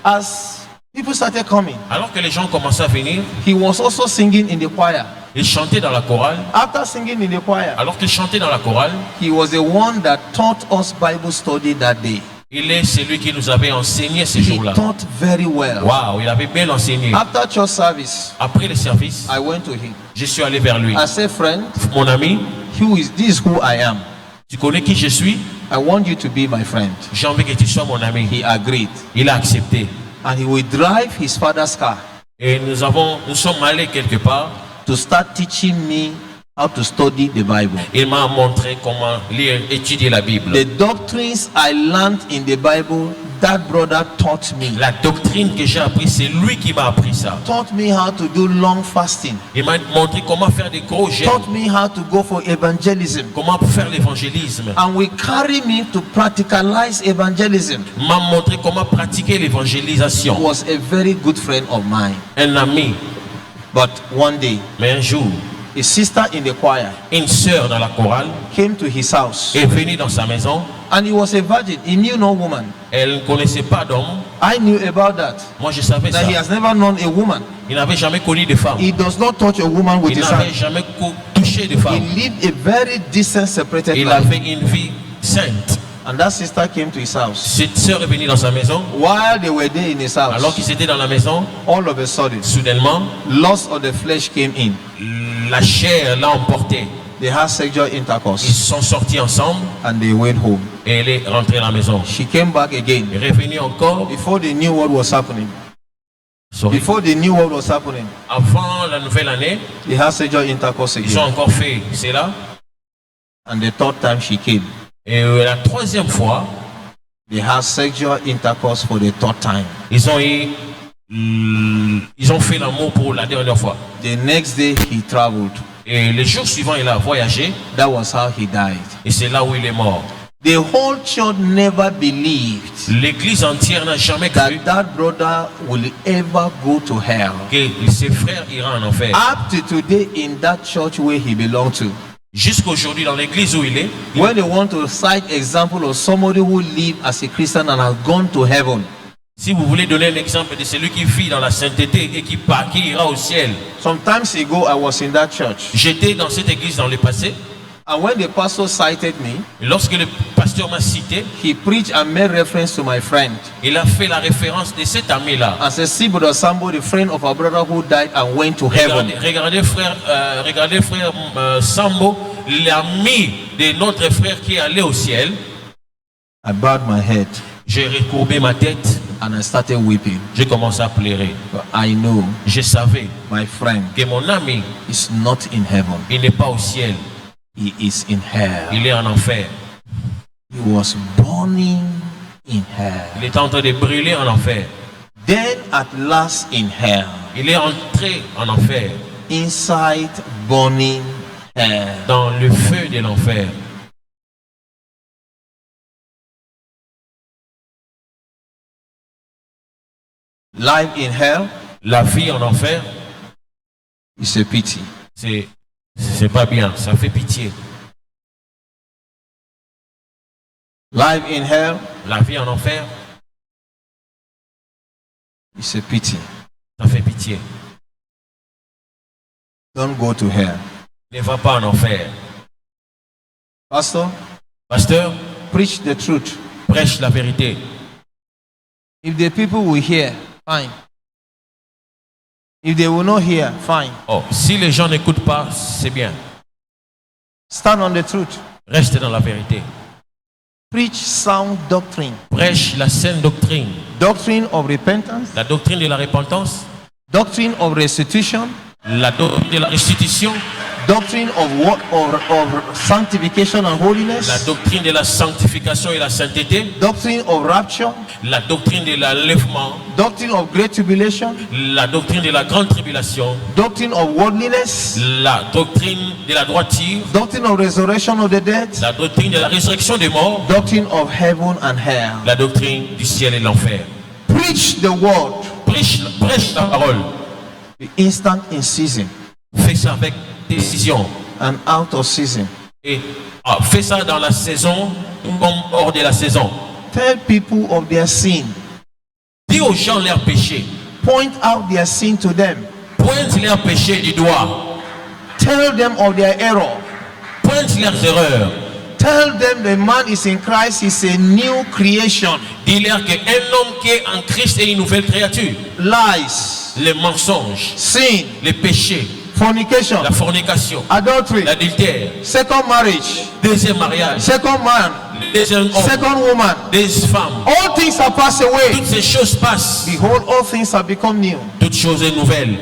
As people started coming, Alors que les gens commençaient à venir, he was also singing in the choir. il chantait dans la chorale. After singing in the choir, Alors qu'il chantait dans la chorale, he was the one that taught us Bible study that day. il est celui qui nous avait enseigné ces He jours-là. taught very well. Waouh, il avait bien enseigné. After church service, Après le service, I went to him. je suis allé vers lui. I said, friend, Mon ami, this is who I am. tu connais qui je suis? I want you to be my friend. J'ai envie que tu sois mon ami. He agreed. Il a accepté. And he will drive his father's car Et nous sommes allés quelque part. to start teaching me how to study the Bible. Il m'a montré comment lire, étudier la Bible. The doctrines I learned in the Bible, that brother taught me. La doctrine que j'ai appris, c'est lui qui m'a appris ça. Taught me how to do long fasting. Il m'a montré comment faire des gros jeûnes, Taught me how to go for evangelism. comment faire l'évangélisme. And will carry me to practicalize evangelism. M'a montré comment pratiquer l'évangélisation. Was a very good friend of mine. Un ami. But one day, Mais un jour, a sister in the choir une sœur dans la chorale came to his house. est venue dans sa maison. And he was a virgin. He knew no woman. Elle ne connaissait pas d'homme. I knew about that. Moi, je savais ça. That he has never known a woman. Il n'avait jamais connu de femme. He does not touch a woman with Il his n'avait hand. jamais touché de He femme. lived a very decent, separated Il life. avait une vie sainte. And that sister came to his house. Cette sœur est venue dans sa maison. While they were there in his house, Alors qu'ils étaient dans la maison, all of a sudden, soudainement, lust of the flesh came in. la chair l'a emporté. They had sexual Ils intercourse sont sortis ensemble and they went home. et elle est rentrée à la maison. She came back again. Elle est revenue encore. Before they knew what was happening, Sorry. before they knew what was happening, Avant la nouvelle année, they had sexual intercourse ils ont again. encore fait cela. And the third time she came, Et la troisième fois, they had sexual intercourse for the third time. ils ont fait l'amour pour la dernière fois. The next day he traveled. Et les jours suivants, il a voyagé. That was how he died. Et c'est là où il est mort. The whole church never believed L'église entière n'a jamais cru that brother will ever go to hell. que ses frères iraient en enfer. Up to today in that church where he belonged to, Jusqu'aujourd'hui, dans l'église où il est, when they want to cite example of somebody who lived as a Christian and has gone to heaven, si vous voulez donner un exemple de celui qui vit dans la sainteté et qui ira au ciel. some times ago I was in that church, J'étais dans cette église dans le passé. and when the pastor cited me, Et lorsque le pasteur m'a cité, he preached and made reference to my friend il a fait la référence de cet ami-là. and said, see brother Sambo, the friend of our brother who died and went to heaven. Regardez frère Sambo, l'ami de notre frère qui est allé au ciel. I bowed my head J'ai recourbé ma tête. and I started weeping. J'ai commencé à pleurer. But I know Je savais my friend que mon ami, is not in heaven. il n'est pas au ciel. He is in hell. Il est en enfer. He was burning in hell. Il est en train de brûler en enfer. Then at last in hell, Il est entré en enfer, inside burning hell. dans le feu de l'enfer. Life in hell La vie en enfer, is a pity. c'est pas bien. Ça fait pitié. Life in hell La vie en enfer, is a pity. ça fait pitié. Don't go to hell. Ne va pas en enfer. Pastor, Pasteur, preach the truth. prêche la vérité. If the people will hear, fine. If they will not hear, fine. Oh, si les gens n'écoutent pas, c'est bien. Stand on the truth. Reste dans la vérité. Preach sound doctrine. Prêche la saine doctrine. Doctrine of repentance. La doctrine de la repentance, Doctrine of restitution. la doctrine de la restitution, Doctrine of what of sanctification and la holiness. doctrine de la sanctification et la sainteté, Doctrine of rapture. la doctrine de l'enlèvement, Doctrine of great tribulation. la doctrine de la grande tribulation, Doctrine of worldliness. la doctrine de la droiture, Doctrine of resurrection of the dead. la doctrine de la résurrection des morts, Doctrine of heaven and hell. la doctrine du ciel et de l'enfer. Preach the word. Prêche la parole. Be instant in season Fais ça avec décision. and out of season. Et fais ça dans la saison comme hors de la saison. Tell people of their sin. Dis aux gens leurs péchés. Point out their sin to them. Pointe leurs péchés du doigt. Tell them of their error. Pointe leurs erreurs. Tell them the man is in Christ is a new creation. Dis-leur qu'un homme qui est en Christ est une nouvelle créature. Lies, Les mensonges, sin, les péchés, fornication, la fornication, adultery, l'adultère, second marriage, deuxième mariage, second man, deuxième homme, second woman. des femmes. All things are passed away. Toutes ces choses passent. Behold, all things have become new. Toutes choses sont nouvelles.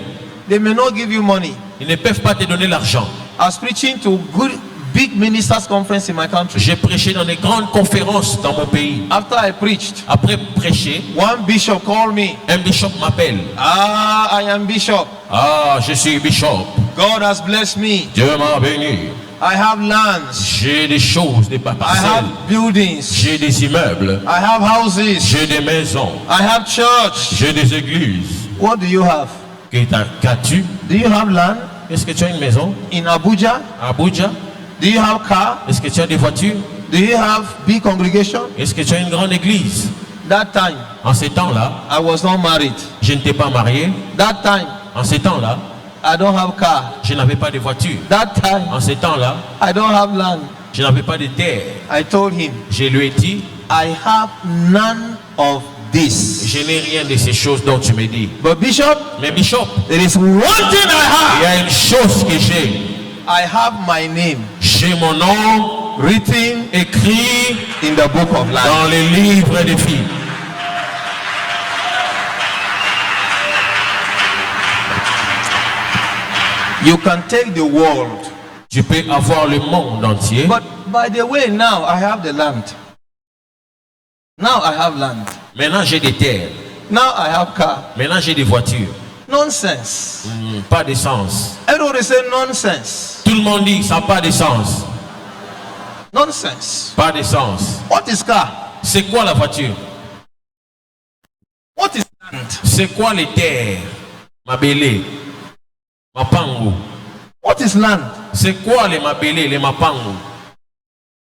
They may not give you money. Ils ne peuvent pas te donner l'argent. I was preaching to good big ministers conference in my country. J'ai prêché dans des grandes conférences dans mon pays. After I preached, Après prêcher, one bishop called me. un bishop m'appelle. I am bishop. Ah, je suis bishop. God has blessed me. Dieu m'a béni. I have lands. J'ai des choses, des I parcelles. have buildings. J'ai des immeubles. I have houses. J'ai des maisons. I have church. J'ai des églises. What do you have? Qu'as-tu? Do you have land Est-ce que tu as une maison in Abuja? à Abuja? Do you have car? Est-ce que tu as des voitures? Do you have big congregation? Est-ce que tu as une grande église? That time En ces temps-là, I was not married. je n'étais pas marié. That time En ces temps-là, I don't have car. je n'avais pas de voiture. That time En ces temps-là, I don't have land. je n'avais pas de terre. I told him, Je lui ai dit, I have none of this. je n'ai rien de ces choses dont tu me dis. But Bishop, Mais bishop, there is one thing I il y a une chose que j'ai. have. I have my name J'ai mon nom written écrit in the book of life. dans les livres des filles. You can take the world. Tu peux avoir le monde entier. But by the way, now I have the land. Now I have land. Maintenant, j'ai des terres. Now I have car. Maintenant, j'ai des voitures. Nonsense. Pas d'essence. Everybody say nonsense. Tout le monde dit, ça n'a pas d'essence. Nonsense. Pas d'essence. What is car? C'est quoi la voiture? What is land? C'est quoi les terres? Mabélé, Mapango. What is land? C'est quoi les Mabélé, les Mapango?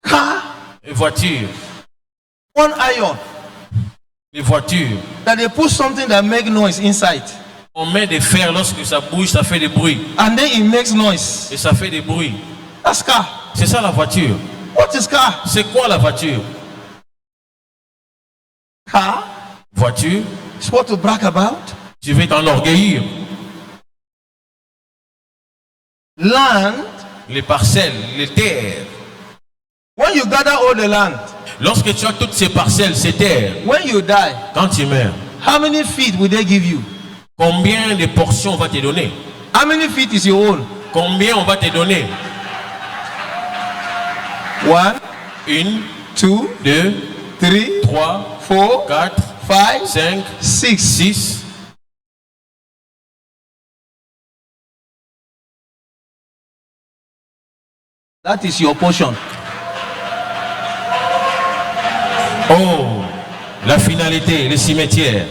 Car. Les voitures. One iron. Les voitures. That they put something that make noise inside. On met des fers, lorsque ça bouge, ça fait des bruits. And then it makes noise. Et ça fait des bruits. That's car. C'est ça la voiture. What is car? C'est quoi la voiture? Car. Voiture, It's what to brag about. tu veux t'enorgueillir. Land. Les parcelles, les terres. When you gather all the land, Lorsque tu as toutes ces parcelles, ces terres, when you die, quand tu meurs, how many feet will they give you? combien de portions on va te donner? How many feet is your own? Combien on va te donner? 1, 1, 2, 2, 3, 3, 4, 4, 5, 5, 6. 6. That is your portion. Oh, la finalité, le cimetière.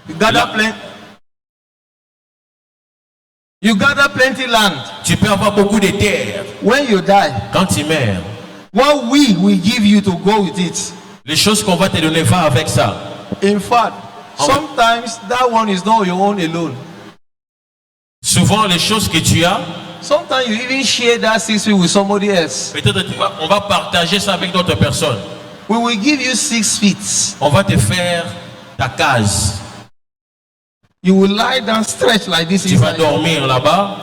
You gather plenty. You gather plenty land. Tu peux avoir beaucoup de terres. When you die, Quand tu meurs, what we will give you to go with it. les choses qu'on va te donner, va avec ça. In fact, Oh. sometimes that one is not your own alone. Souvent, les choses que tu as, Sometimes you even share that 6 feet with somebody else. peut-être on va partager ça avec d'autres personnes. We will give you 6 feet. On va te faire ta case. You will lie down, stretch like this. Tu vas Inside. dormir là-bas.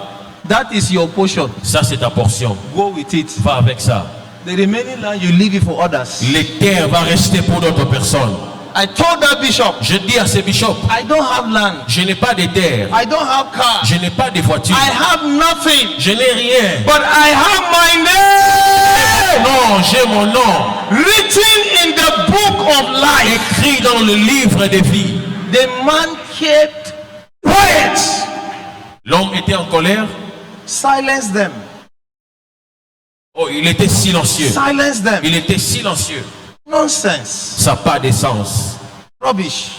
That is your portion. Ça, c'est ta portion. Go with it. Va avec ça. The remaining land, you leave it for others. Les terres vont rester pour d'autres personnes. I told that bishop, Je dis à ces bishops, I don't have land. je n'ai pas de terre. I don't have car. Je n'ai pas de voiture. I have nothing. Je n'ai rien. But I have my name Non, j'ai mon nom written in the book of life. écrit dans le livre des vies. The man kept quiet. L'homme était en colère. Silence them. Oh, il était silencieux. Silence them. Il était silencieux. Nonsense. Ça n'a pas de sens. Rubbish.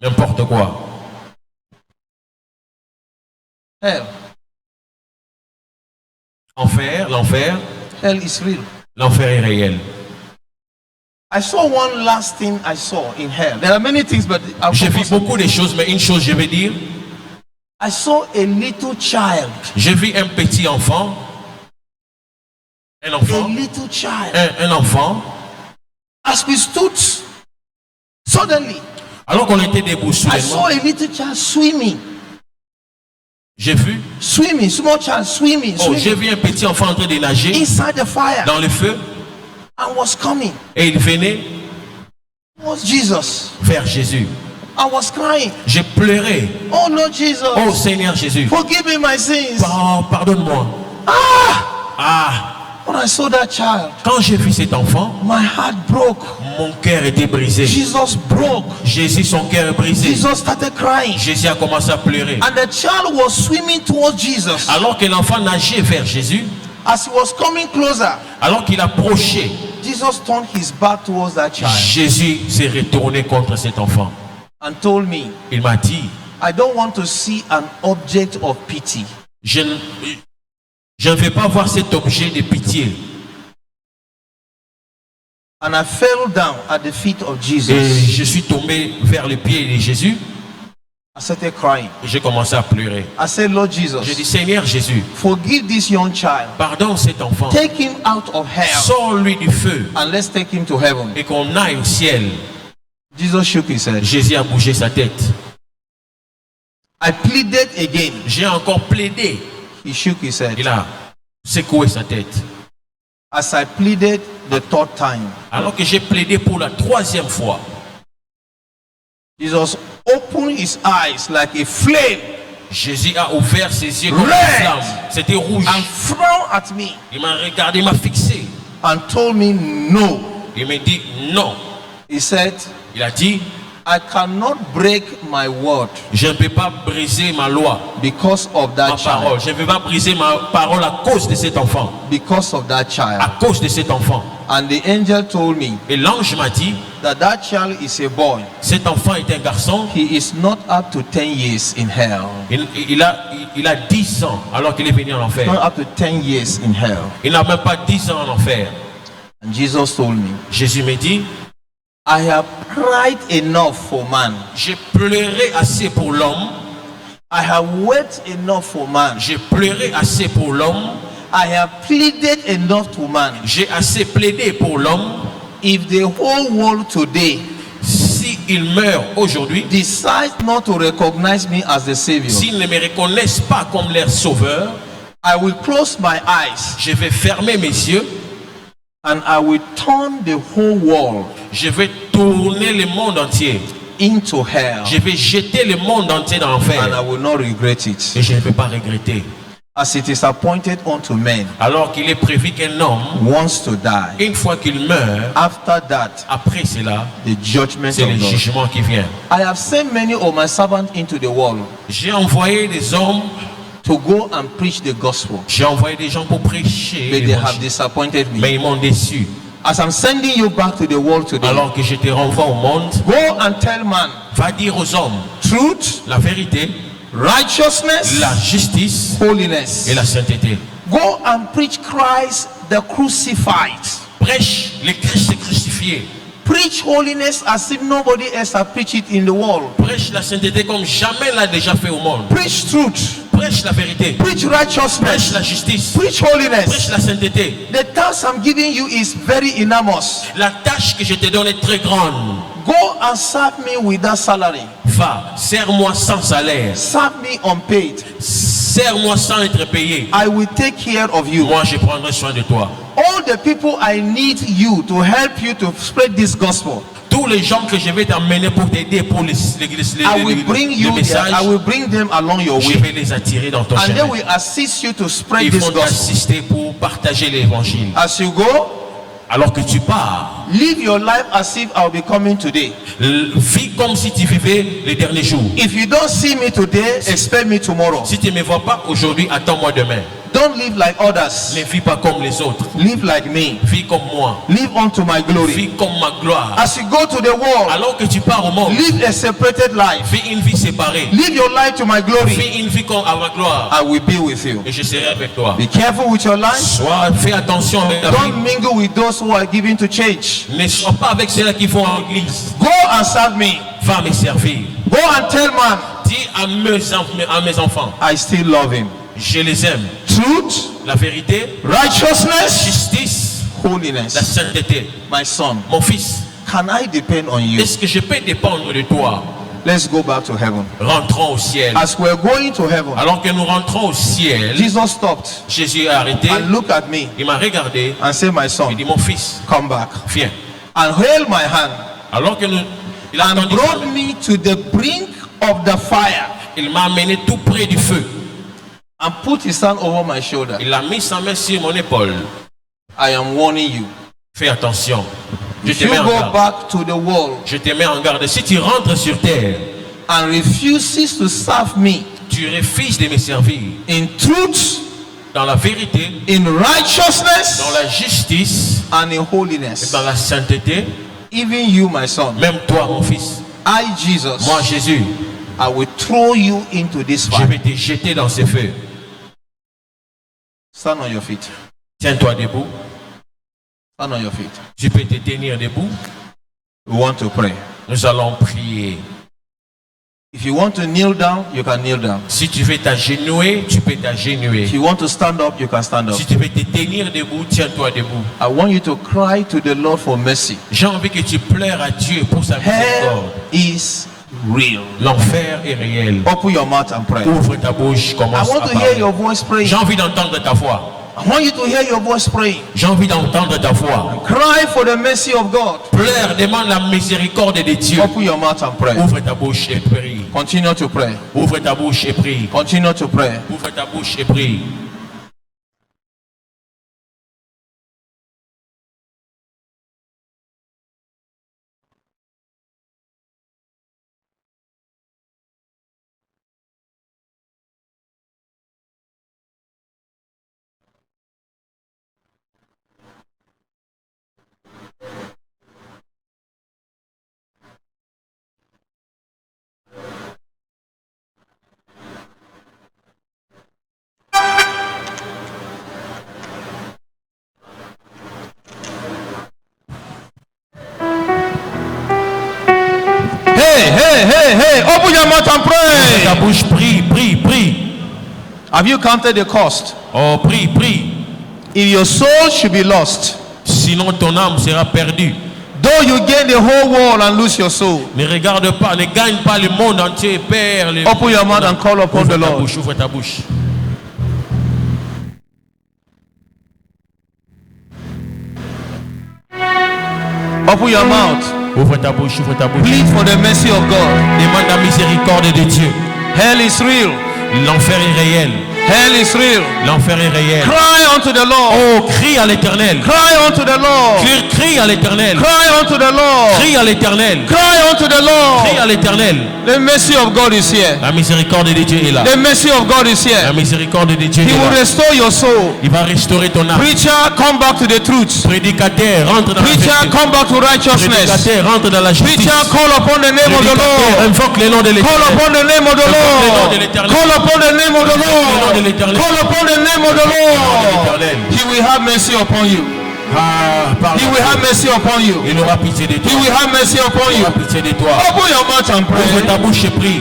N'importe quoi. Hell. Enfer, l'enfer. Hell is real. L'enfer est réel. I saw one last thing I saw in hell. There are many things, but I'll J'ai vu focus on- beaucoup de choses, mais une chose je vais dire. I saw a little child. J'ai vu un petit enfant. Un A enfant. little child. Un enfant. As we stood, suddenly, Alors qu'on était debout I soudainement, saw a little child swimming. j'ai vu. Swimming, small child swimming, Oh, j'ai swimming vu un petit enfant en train de nager inside the fire dans le feu. and was coming. Et il venait It was Jesus. vers Jésus. I was crying. J'ai pleuré. Oh Lord Jesus, Oh Seigneur Jésus, forgive me my sins. pardonne-moi. Ah, When I saw that child, quand j'ai vu cet enfant, my heart broke. mon cœur était brisé. Jesus broke. Jésus, son cœur est brisé. Jesus started crying. Jésus a commencé à pleurer. And the child was swimming towards Jesus. Alors que l'enfant nageait vers Jésus, As he was coming closer, alors qu'il approchait, Jesus turned his back towards that child Jésus s'est retourné contre cet enfant. and told me, Il m'a dit, I don't want to see an object of pity. je ne vais pas voir cet objet de pitié. And I fell down at the feet of Et Jesus. je suis tombé vers les pieds de Jésus I started crying. et j'ai commencé à pleurer. I said, Lord J'ai dit, Jesus, Seigneur Jésus, forgive this young child. pardonne cet enfant. Take him out of hell Sors-lui du feu and let's take him to heaven. et qu'on aille au ciel. Jesus shook his head. Jésus a bougé sa tête. I pleaded again. J'ai encore plaidé. He shook his head. Il a secoué sa tête. As I pleaded the third time, Alors que j'ai plaidé pour la troisième fois, Jesus opened his eyes like a flame Jésus a ouvert ses yeux comme une Red. flamme. C'était rouge. and frowned at me Il m'a regardé, il m'a fixé. and told me no. Il m'a dit non. He said, Il a dit, I cannot break my word je ne peux pas briser ma loi, because of ma that parole. child. Je ne peux pas briser ma parole à cause de cet enfant. Because of that child. À cause de cet enfant. And the angel told me Et l'ange m'a dit, that child is a boy. cet enfant est un garçon. He is not up to 10 years in hell. Il a 10 ans alors qu'il est venu en enfer. Not up to 10 years in hell. Il n'a même pas 10 ans en enfer. And Jesus told me, Jésus me dit, I have cried enough for man. j'ai pleuré assez pour l'homme. I have wept enough for man. J'ai pleuré assez pour l'homme. I have pleaded enough to man. J'ai assez plaidé pour l'homme. If the whole world today Si il meurt aujourd'hui, decides not to recognize me as the Savior, s'ils ne me reconnaissent pas comme leur sauveur, I will close my eyes je vais fermer mes yeux. and I will turn the whole world Je vais tourner le monde entier. into hell, Je vais jeter le monde entier dans and I l'enfer. will not regret it. Et je ne vais pas regretter. As it is appointed unto men Alors qu'il est prévu qu'un homme, once to die, une fois qu'il meurt, after that, après cela, the judgment c'est le of God. jugement qui vient. I have sent many of my servants into the world J'ai envoyé des hommes, to go and preach the gospel, j'ai envoyé des gens pour prêcher, but they have l'évangile. disappointed me. Mais ils m'ont déçu. As I'm sending you back to the world today, Alors que je te renvoie au monde, go and tell man va dire aux hommes truth, la vérité, righteousness, la justice holiness. et la sainteté. Go and preach Christ the crucified. Prêche le Christ crucifié. Preach holiness as if nobody else has preached it in the world. Prêche la sainteté comme jamais l'a déjà fait au monde. Preach truth. Prêche la vérité. Preach Prêche righteousness. la justice. Preach Prêche holiness. la sainteté. The task I'm giving you is very enormous. La tâche que je te donne est très grande. Go and serve me without salary. Va, sers-moi sans salaire. Serve me unpaid. Sers-moi sans être payé. I will take care of you. Moi, je prendrai soin de toi. All the people I need you to help you to spread this gospel, Tous les gens que je vais t'emmener pour t'aider pour l'église, I will bring le you there. message, I will bring them along your je way, vais les attirer dans ton and they chemin. will assist you to spread Ils this vont gospel. t'assister pour partager l'évangile. As you go, Alors que tu pars, live your life as if I'll be coming today. vis comme si tu vivais les derniers jours. If you don't see me today, expect me tomorrow. Si tu ne me vois pas aujourd'hui, attends-moi demain. Don't live like others. Ne vis pas comme les autres. Live like me. Vis comme moi. Live unto my glory. Vis comme ma gloire. As you go to the world, Alors que tu pars au monde, live a separated life. vis une vie séparée. Live your life to my glory. Vis une vie comme à ma gloire. I will be with you. Et je serai avec toi. Be careful with your life. Fais attention avec ta vie. Don't mingle with those who are giving to change. church. Ne sois pas avec ceux-là qui vont à l'église. Go and serve me. Va me servir. Go and tell man, Dis à mes enfants, I still love him. je les aime. Truth, La vérité, righteousness, justice, la holiness. sainteté. My son, Mon fils, can I depend on you? est-ce que je peux dépendre de toi? Let's go back to heaven. Rentrons au ciel. As we're going to heaven, Alors que nous rentrons au ciel, Jesus stopped Jésus a arrêté. and looked at me Il m'a regardé. and said, my Il son, dit, mon fils, come back. viens. And held my hand Alors que il a and entendu brought ça, me to the brink of the fire il m'a amené tout près du feu. and put his hand over my shoulder. Il a mis sa main sur mon épaule. I am warning you. Fais attention. Je If te you mets en go garde. back to the world Je te mets en garde. Si tu rentres sur terre, and refuses to serve me tu refuses de me servir in truth, dans la vérité, in righteousness, dans la justice, and in et holiness, dans la sainteté, even you, my son, même toi, mon fils, I, Jesus, moi, Jésus, I will throw you into this je fire. vais te jeter dans ce feu. Stand on your feet. Tiens-toi debout. Stand on your feet. Tu peux te tenir debout. We want to pray. Nous allons prier. If you want to kneel down, you can kneel down. Si tu veux t'agenouiller, tu peux If t'agenouiller. you want to stand up, you can stand up. Si tu veux te tenir debout, tiens-toi debout. I want you to cry to the Lord for mercy. J'ai envie que tu pleures à Dieu pour sa Hell miséricorde. is real. L'enfer est réel. Open your mouth and pray. Ouvre ta bouche, I commence want à to hear parler. your voice praying. J'ai envie d'entendre ta voix. I want you to hear your voice praying. J'ai envie d'entendre ta voix. Cry for the mercy of God. Pleure, demande la miséricorde de Dieu. Open your mouth and pray. Ouvre ta bouche et prie. Continue to pray. Ouvre ta bouche et prie. Continue to pray. Ouvre ta bouche et prie. Hey, open your mouth and Ouvre pray. ta bouche, prie, prie, prie. Have you counted the cost? Oh, prie, prie. If your soul should be lost, Sinon ton âme sera perdue. though you gain the whole world and lose your soul, Ne regarde pas, ne gagne pas le monde entier, perds le... open your mouth and call upon Ouvre the ta Lord. bouche, ouvre ta bouche. Open your mouth. Ouvre ta bouche, ouvre ta bouche. Plead for the mercy of God. Demande la miséricorde de Dieu. Hell is real. L'enfer est réel. Hell is real. L'enfer est réel. Cry unto the Lord. Oh, crie à l'éternel. Cry unto the Lord. Crie à l'éternel. Cry unto the Lord. Crie à l'éternel. Cry unto the Lord. Crie à l'éternel. The mercy of God is here. La miséricorde de Dieu est là. The mercy of God is La here. miséricorde de Dieu He est will là. restore your soul. Il va restaurer ton âme. Preacher, come back to the truth. Prédicateur, rentre dans la Preacher, vérité. come back to righteousness. Prédicateur, rentre dans la justice. Preacher, call upon the name of the Prédicateur, Lord. invoque le nom de Call l'éternel. upon the name of the Le nom Lord. de l'Éternel. Call upon the name of the Le nom de Lord. l'Éternel. Call upon the name of the de Lord. l'Éternel. He will have mercy upon you. Ah, pardon. He will have mercy upon you. Il aura pitié de toi. He will have mercy upon Il you. aura pitié de toi. Open your mouth and Ouvre pray. ta bouche et prie.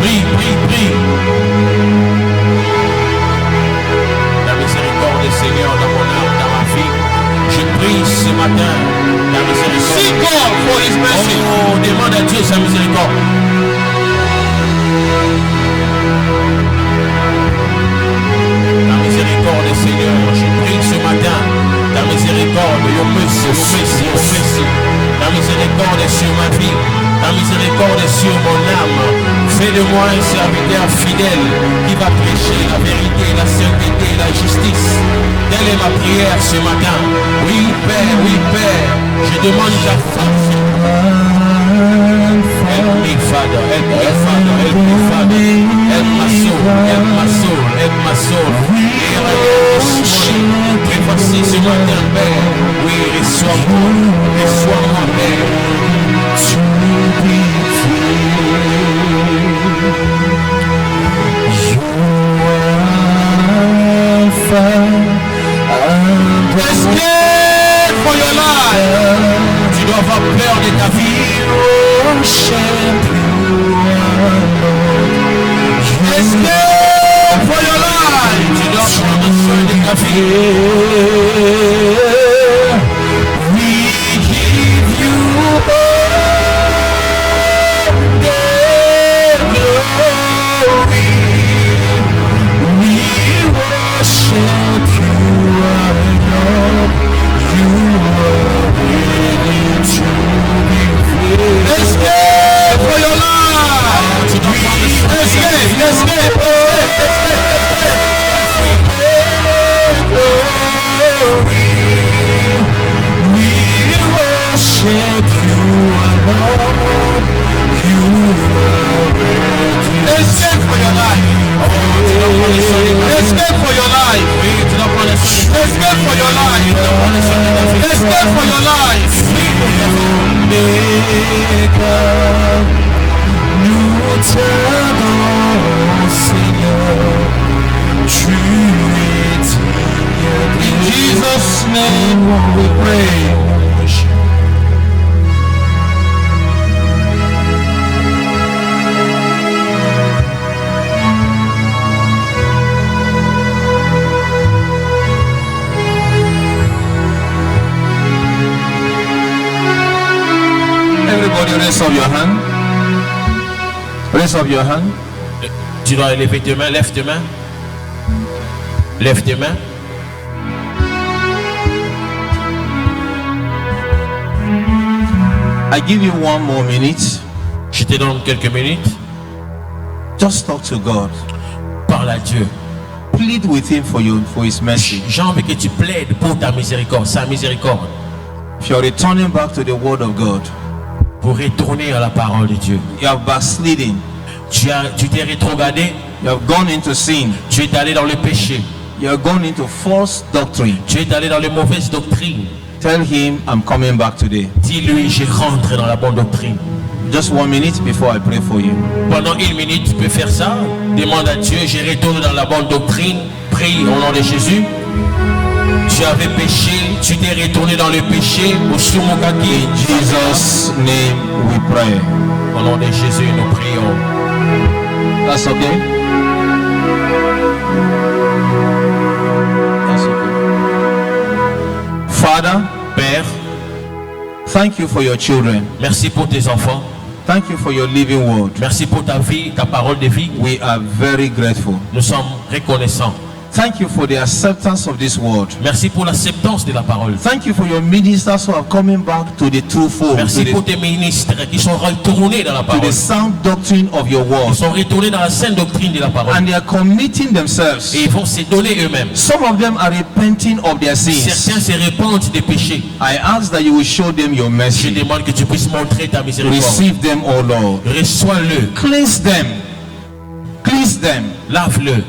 Prie, prie, prie. La miséricorde du Seigneur dans mon âme, dans ma vie. Je prie ce matin la miséricorde. Seek God for His mercy. Oh, demande à Dieu sa miséricorde. La miséricorde du Seigneur, je prie ce matin. La miséricorde, your mercy, your mercy, your mercy. La miséricorde sur ma vie. La miséricorde sur mon âme. Fais de moi un serviteur fidèle qui va prêcher la vérité, la sainteté, la justice. Telle est ma prière ce matin. Oui, Père, je demande ta force. Help me, Father, help me, Father, help me, Father. Help my soul, help my soul, help my soul. Et voici ce matin, Père. Oui, reçois-moi, Père. Tu escape for your life. Tu dois avoir peur de ta vie. Escape for your life. Tu dois prendre soin de ta vie. We give you all the glory. We worship you, our Lord. You are worthy to be praised. Escape for your life. Escape. We worship you, our Lord. You are worthy. Escape for your life. Escape for your life. Escape for your life. Escape for your life. Nous t'adorons, Seigneur. Tu es digne. In Jesus' name we pray. Everybody raise up your hand. Raise up your hand. Tu dois lever tes mains, lève tes mains. Lève tes mains. I give you one more minute. Je te donne quelques minutes. Just talk to God. Parle à Dieu. Plead with him for his mercy. J'ai envie que tu plaides pour ta miséricorde, sa miséricorde. If you're returning back to the word of God, pour retourner à la parole de Dieu. You have backslidden. Tu t'es rétrogradé. You have gone into sin. Tu es allé dans le péché. You have gone into false doctrine. Tu es allé dans les mauvaises doctrines. Tell him I'm coming back today. Dis-lui, je rentre dans la bonne doctrine. Just 1 minute before I pray for you. Pendant 1 minute, tu peux faire ça. Demande à Dieu, je retourne dans la bonne doctrine. Prie au nom de Jésus. Tu avais péché, tu t'es retourné dans le péché. Au Sumokaki. In Jesus' name we pray. Au nom de Jésus, nous prions. That's okay. That's okay. Father, Père, thank you for your children. Merci pour tes enfants. Thank you for your living word. Merci pour ta vie, ta parole de vie. We are very grateful. Nous sommes reconnaissants. Thank you for the acceptance of this word. Merci pour l'acceptance de la parole. Thank you for your ministers who are coming back to the true fold. Merci pour tes ministres qui sont retournés dans la to the parole. sound doctrine of your word. Ils sont retournés dans la sainte doctrine de la parole. And they are committing themselves. Et ils vont se donner eux-mêmes. Some of them are repenting of their sins. Certains se répandent des péchés. I ask that you will show them your Je mercy. demande que tu puisses montrer ta miséricorde. Receive them, O Lord. Reçois-le. Cleanse them. Cleanse them. Lave-le.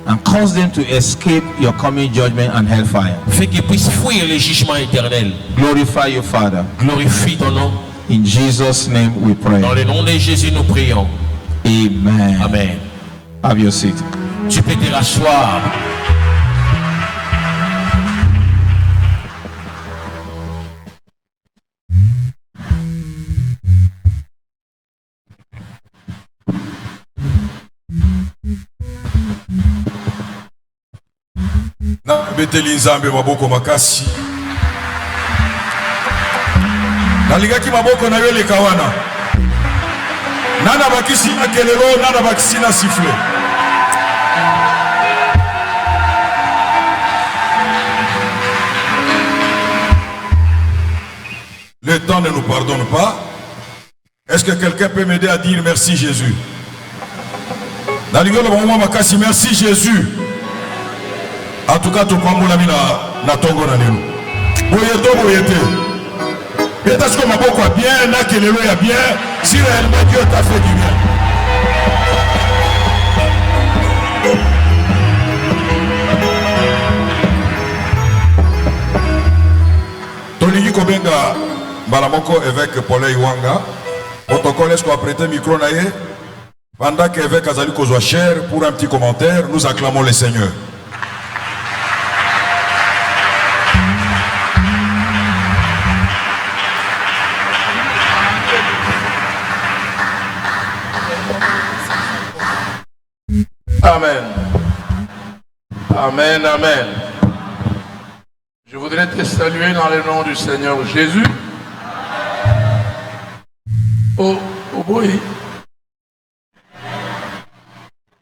And cause them to escape your coming judgment and hellfire. Fais qu'ils puissent fuir le jugement éternel. Glorify your Father. Glorifie ton nom. In Jesus' name we pray. Dans le nom de Jésus, nous prions. Amen. Amen. Have your seat. Tu peux te rasseoir. beteli nzambe maboko makasi nalingaki maboko na yo leka wana nana bakisi na kelelo nana bakisi na sifflet. Le temps ne nous pardonne pas. Est-ce que quelqu'un peut m'aider à dire merci Jésus? Merci Jésus. En tout cas, tu prends mon ami na tongo na lelo. Boyeto boyete. Peut-être que ma boko a bien, na kelelo ya bien, si réellement Dieu t'a fait du bien. Tolingi Kobenga Balamoko évêque Paul Iwanga. Protocole, est-ce qu'on va prêter micro naïe? Pendant qu'évêque Azali Kozwa cher pour un petit commentaire, nous acclamons le Seigneur. Amen. Amen, amen. Je voudrais te saluer dans le nom du Seigneur Jésus. Oh boy.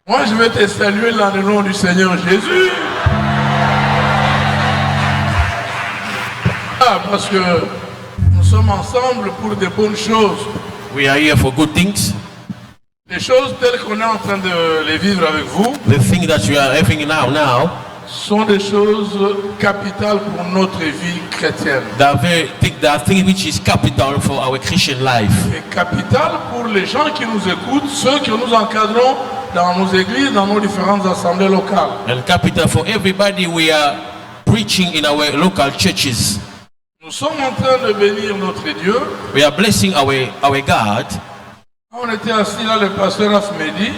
Moi, je vais te saluer dans le nom du Seigneur Jésus. Parce que nous sommes ensemble pour de bonnes choses. We are here for good things. Les choses telles qu'on est en train de les vivre avec vous, The thing that you are having now sont des choses capitales pour notre vie chrétienne. that thing which is capital for our Christian life. Et capital pour les gens qui nous écoutent, ceux que nous encadrons dans nos églises, dans nos différentes assemblées locales. And capital for everybody we are preaching in our local churches. Nous sommes en train de bénir notre Dieu. We are blessing our God. On était assis là, le pasteur Raph m'a dit,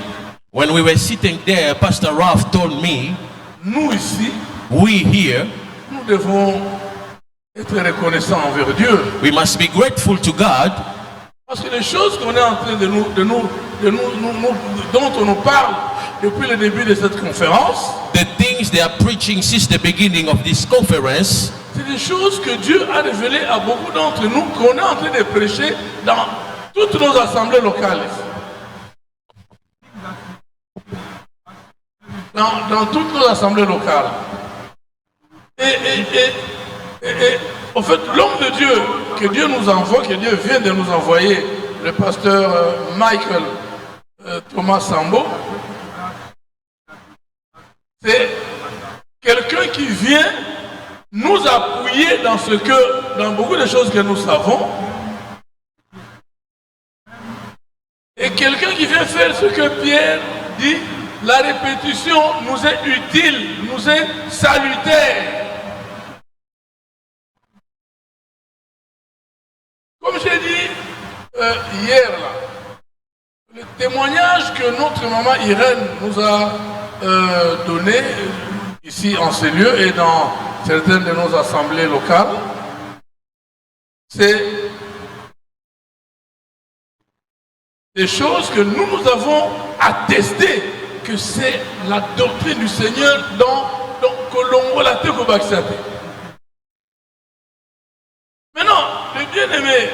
When we were sitting there, Pastor Ralph told me, nous ici, we here, nous devons être reconnaissants envers Dieu. we must be grateful to God Parce que les choses qu'on est en train dont on nous parle depuis le début de cette conférence, the things they are preaching since the beginning of this conference. c'est des choses que Dieu a révélées à beaucoup d'entre nous, qu'on est en train de prêcher dans toutes nos assemblées locales. Dans toutes nos assemblées locales. Et en fait, l'homme de Dieu, que Dieu nous envoie, que Dieu vient de nous envoyer, le pasteur Michael Thomas Sambo, c'est quelqu'un qui vient nous appuyer dans beaucoup de choses que nous savons, et quelqu'un qui vient faire ce que Pierre dit, la répétition nous est utile, nous est salutaire. Comme j'ai dit hier, là, le témoignage que notre maman Irène nous a donné ici en ces lieux et dans certaines de nos assemblées locales, c'est des choses que nous avons attestées que c'est la doctrine du Seigneur dans Colombo la Tekobaxate. Maintenant, le bien-aimé,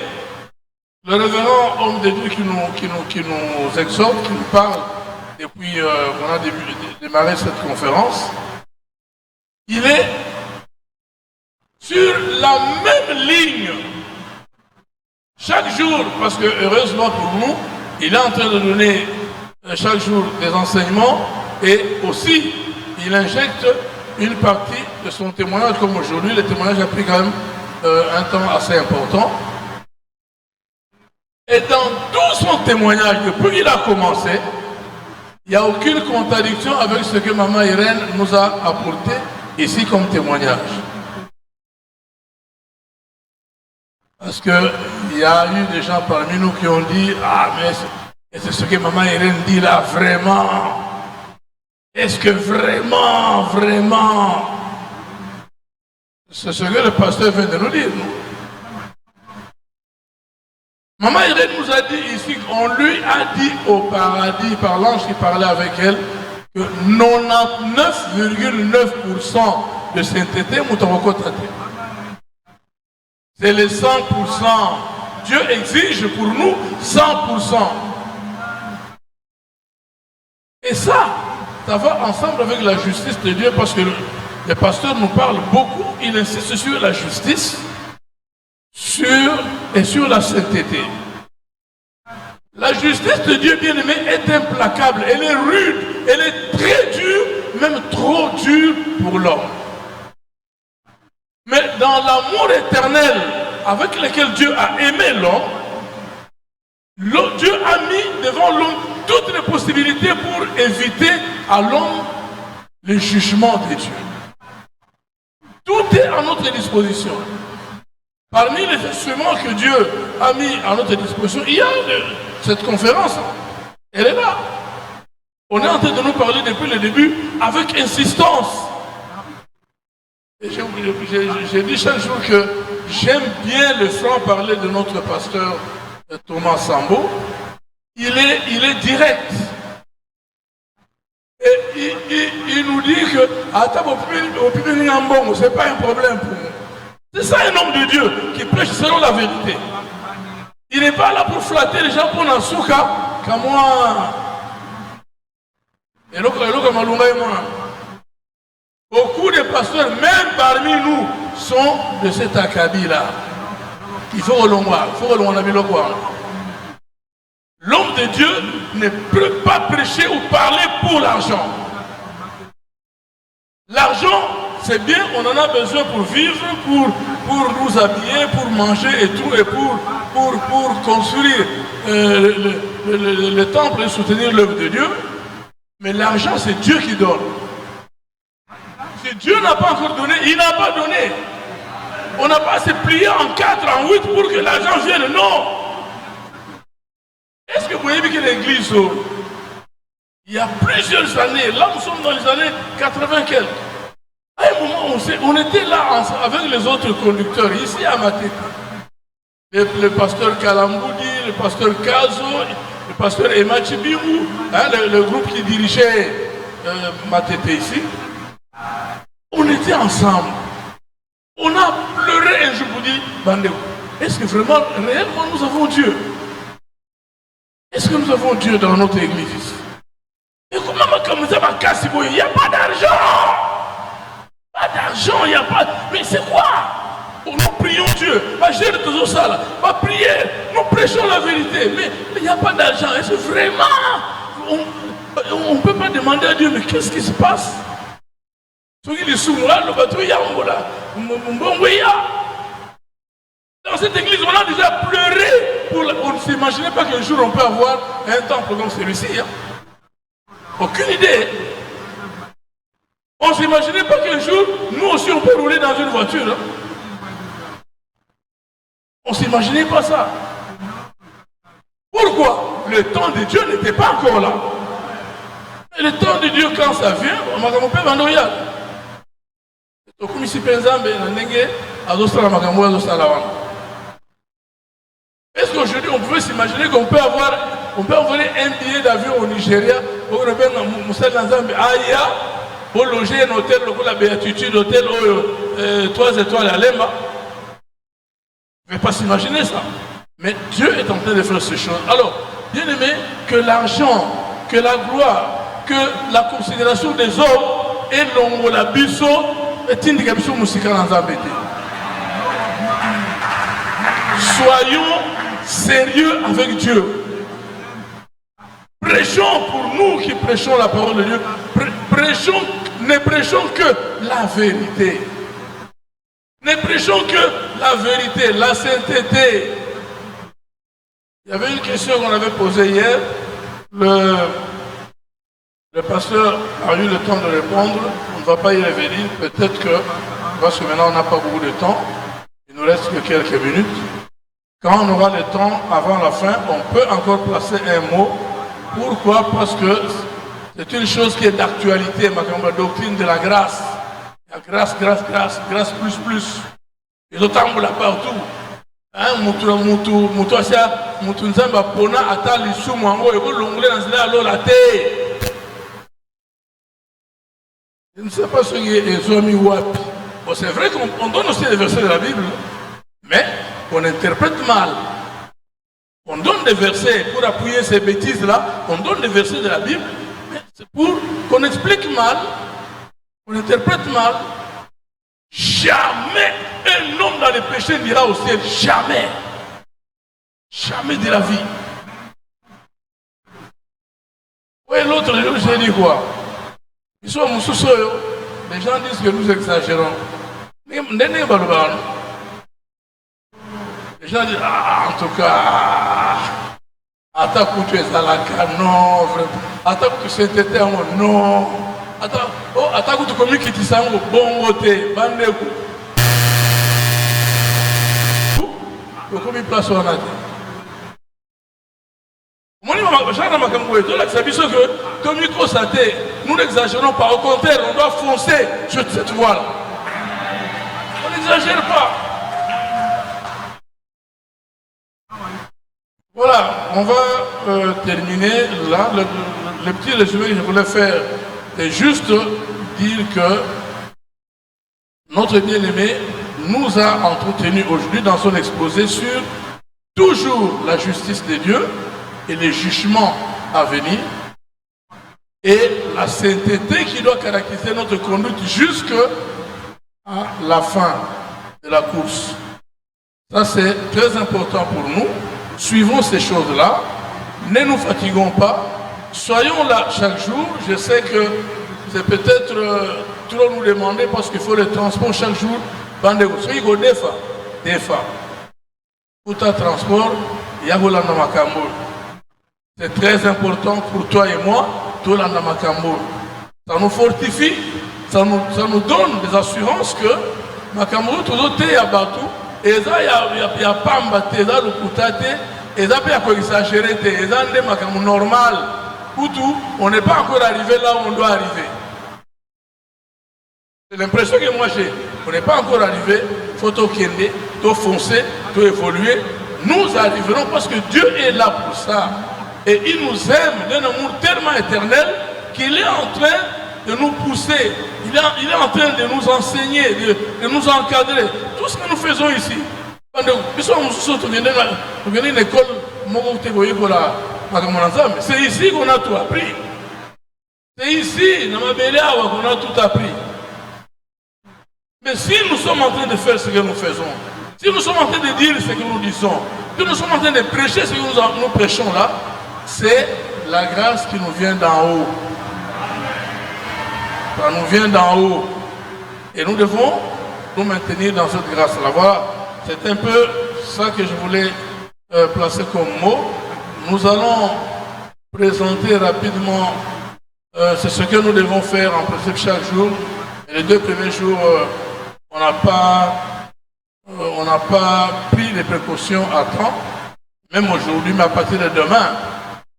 le révérend homme de Dieu qui nous exhorte, qui nous parle depuis qu'on a démarré cette conférence, il est sur la même ligne chaque jour, parce que heureusement pour nous, il est en train de donner chaque jour des enseignements et aussi il injecte une partie de son témoignage, comme aujourd'hui le témoignage a pris quand même un temps assez important. Et dans tout son témoignage, depuis qu'il a commencé, il n'y a aucune contradiction avec ce que Maman Irène nous a apporté ici comme témoignage. Parce qu'il y a eu des gens parmi nous qui ont dit « Ah, mais c'est ce que Maman Irène dit là, vraiment? Est-ce que vraiment? C'est ce que le pasteur vient de nous dire, non? Maman Irène nous a dit ici qu'on lui a dit au paradis, par l'ange qui parlait avec elle, que 99,9% de sainteté, c'est les 100%. Dieu exige pour nous 100%. Et ça va ensemble avec la justice de Dieu, parce que le pasteur nous parle beaucoup, il insiste sur la justice, sur la sainteté. La justice de Dieu, bien-aimé, est implacable. Elle est rude, elle est très dure, même trop dure pour l'homme. Mais dans l'amour éternel avec lequel Dieu a aimé l'homme, Dieu a mis devant l'homme toutes les possibilités pour éviter à l'homme le jugement de Dieu. Tout est à notre disposition. Parmi les instruments que Dieu a mis à notre disposition, il y a cette conférence. Elle est là. On est en train de nous parler depuis le début avec insistance. Et j'ai dit chaque jour que j'aime bien le franc-parler de notre pasteur Thomas Sambo. Il est direct. Et il nous dit que ce n'est pas un problème pour nous. C'est ça un homme de Dieu qui prêche selon la vérité. Il n'est pas là pour flatter les gens pour Nasuka, comme moi. Et beaucoup de pasteurs, même parmi nous, sont de cet acabit-là. Il faut relonger, L'homme de Dieu ne peut pas prêcher ou parler pour l'argent. L'argent, c'est bien, on en a besoin pour vivre, pour nous habiller, pour manger et tout, et pour construire le temple et soutenir l'œuvre de Dieu. Mais l'argent, c'est Dieu qui donne. Si Dieu n'a pas encore donné, il n'a pas donné. On n'a pas à se plier en 4, en 8 pour que l'argent vienne. Non. Est-ce que vous voyez que l'église, il y a plusieurs années, là nous sommes dans les années 80 quelques. À un moment, on était là avec les autres conducteurs, ici à Matete. Le pasteur Kalamboudi, le pasteur Kazo, le pasteur Emma Chibirou, hein, le groupe qui dirigeait Matete ici. On était ensemble. On a pleuré et je vous dis, Bandeko, est-ce que vraiment, réellement, nous avons Dieu? Est-ce que nous avons Dieu dans notre église ici? Et comment il n'y a pas d'argent? Pas d'argent, il n'y a pas. Mais c'est quoi? Nous prions Dieu. Pas prier. Nous prêchons la vérité. Mais il n'y a pas d'argent. Est-ce que vraiment on ne peut pas demander à Dieu, mais qu'est-ce qui se passe? Dans cette église, on a déjà pleuré. On ne s'imaginait pas qu'un jour on peut avoir un temple comme celui-ci. Hein? Aucune idée. On ne s'imaginait pas qu'un jour, nous aussi, on peut rouler dans une voiture. Hein? On ne s'imaginait pas ça. Pourquoi? Le temps de Dieu n'était pas encore là. Mais le temps de Dieu, quand ça vient, on m'a dit, est-ce qu'aujourd'hui on pouvait s'imaginer qu'on peut envoyer un billet d'avion au Nigeria pour loger un hôtel, la béatitude, hôtel 3 étoiles à Lemba? On ne peut pas s'imaginer ça. Mais Dieu est en train de faire ces choses. Alors, bien aimé, que l'argent, que la gloire, que la considération des hommes et l'ongola biso est une indication musicale dans un. Soyons sérieux avec Dieu. Prêchons pour nous qui prêchons la parole de Dieu. Ne prêchons que la vérité. Ne prêchons que la vérité, la sainteté. Il y avait une question qu'on avait posée hier. Le pasteur a eu le temps de répondre. On ne va pas y revenir. Peut-être que, parce que maintenant on n'a pas beaucoup de temps, il nous reste que quelques minutes. Quand on aura le temps, avant la fin, on peut encore placer un mot. Pourquoi? Parce que c'est une chose qui est d'actualité, la doctrine de la grâce. La grâce, grâce, grâce, grâce plus, plus. Et d'autant là partout. Hein, je ne sais pas ce qui est Zomi Wapi. Bon, c'est vrai qu'on donne aussi des versets de la Bible, mais on interprète mal. On donne des versets pour appuyer ces bêtises-là, on donne des versets de la Bible, mais c'est pour qu'on explique mal, on interprète mal. Jamais un homme dans le péché n'ira au ciel. Jamais. Jamais de la vie. l'autre jour, j'ai dit quoi? Ils sont moussous. Les gens disent que nous exagérons. Les gens disent, ah, en tout cas, attaque où tu es à la non, attaque où tu sais t'étais non, attaque où tu communiques qui t'y sent au bon côté, bandez-vous. Comme il place en attaque. Nous n'exagérons pas, au contraire, on doit foncer sur cette voie-là. On n'exagère pas. Voilà, on va terminer là. Le petit résumé que je voulais faire est juste dire que notre bien-aimé nous a entretenu aujourd'hui dans son exposé sur toujours la justice de Dieu et les jugements à venir et la sainteté qui doit caractériser notre conduite jusqu'à la fin de la course. Ça, c'est très important pour nous. Suivons ces choses-là. Ne nous fatiguons pas. Soyons là chaque jour. Je sais que c'est peut-être trop nous demander parce qu'il faut le transport chaque jour. Des fois. Pour ta transport, il y a c'est très important pour toi et moi. Ça nous fortifie, ça nous donne des assurances que Makambo toujours te ya batu, et ça y a pamba te, ça le kutate, et ça peut exagérer te, et ça n'est Makambo normal. Pour tout, on n'est pas encore arrivé là où on doit arriver. C'est l'impression que moi j'ai. On n'est pas encore arrivé, il faut tout kende, tout foncer, tout évoluer. Nous arriverons parce que Dieu est là pour ça. Et il nous aime d'un amour tellement éternel qu'il est en train de nous pousser. Il est en train de nous enseigner, de nous encadrer. Tout ce que nous faisons ici. C'est ici qu'on a tout appris. C'est ici, dans ma belle qu'on a tout appris. Mais si nous sommes en train de faire ce que nous faisons, si nous sommes en train de dire ce que nous disons, si nous sommes en train de prêcher ce que nous prêchons là, c'est la grâce qui nous vient d'en haut. Ça nous vient d'en haut. Et nous devons nous maintenir dans cette grâce-là. Voilà, c'est un peu ça que je voulais placer comme mot. Nous allons présenter rapidement, c'est ce que nous devons faire en principe chaque jour. Et les 2 premiers jours, on n'a pas pris les précautions à temps. Même aujourd'hui, mais à partir de demain,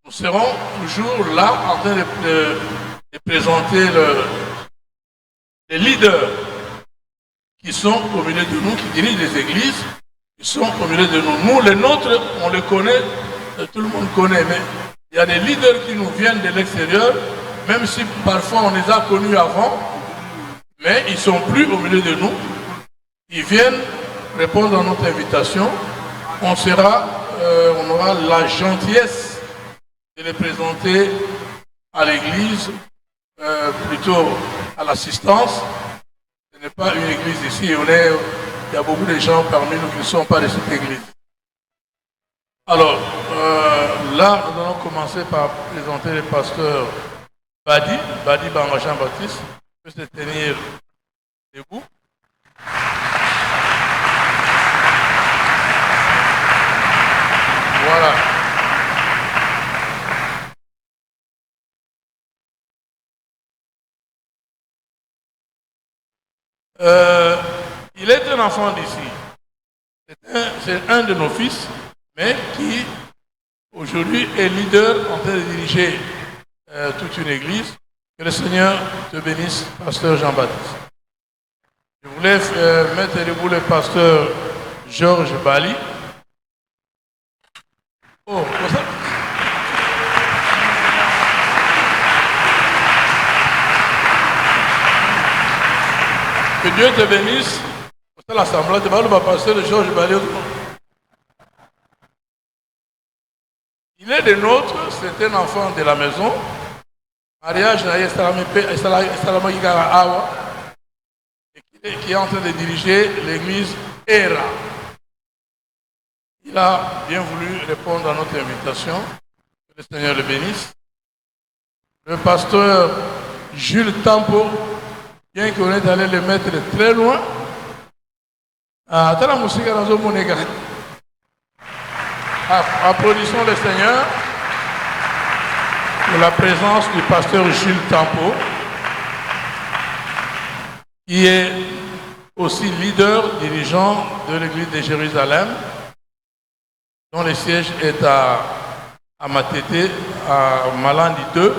nous serons toujours là en train de présenter les leaders qui sont au milieu de nous, qui dirigent les églises, qui sont au milieu de nous. Nous, les nôtres, on les connaît, tout le monde connaît, mais il y a des leaders qui nous viennent de l'extérieur, même si parfois on les a connus avant, mais ils ne sont plus au milieu de nous. Ils viennent répondre à notre invitation. On aura la gentillesse de les présenter à l'église, plutôt à l'assistance. Ce n'est pas une église ici, il y a beaucoup de gens parmi nous qui ne sont pas de cette église. Alors, là, nous allons commencer par présenter le pasteur Badi Bamba Jean-Baptiste, qui peut se tenir debout. Voilà. Il est un enfant d'ici. C'est un de nos fils, mais qui aujourd'hui est leader en train de diriger toute une église. Que le Seigneur te bénisse, pasteur Jean-Baptiste. Je voulais mettre debout le pasteur Georges Bali. Oh, quoi ça? Que Dieu te bénisse. C'est l'assemblée de Balou, pasteur Georges Bali. Il est des nôtres, c'est un enfant de la maison. Mariage, qui est en train de diriger l'église ERA. Il a bien voulu répondre à notre invitation. Que le Seigneur le bénisse. le pasteur Jules Tampo, bien qu'on est allé le mettre très loin. Applaudissons le Seigneur pour la présence du pasteur Jules Tampo, qui est aussi leader, dirigeant de l'église de Jérusalem, dont le siège est à Matete, à Malandi 2.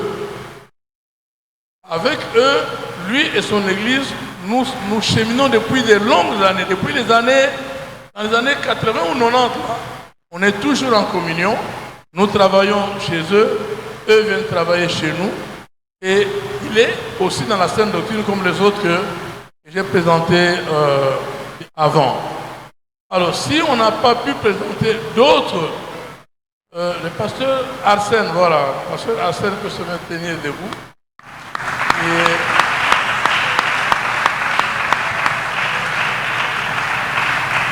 Avec eux, lui et son église, nous cheminons depuis de longues années, depuis les années, dans les années 80 ou 90. Là, on est toujours en communion, nous travaillons chez eux, eux viennent travailler chez nous, et il est aussi dans la saine doctrine comme les autres que j'ai présentés avant. Alors, si on n'a pas pu présenter d'autres, le pasteur Arsène, voilà, le pasteur Arsène peut se maintenir debout.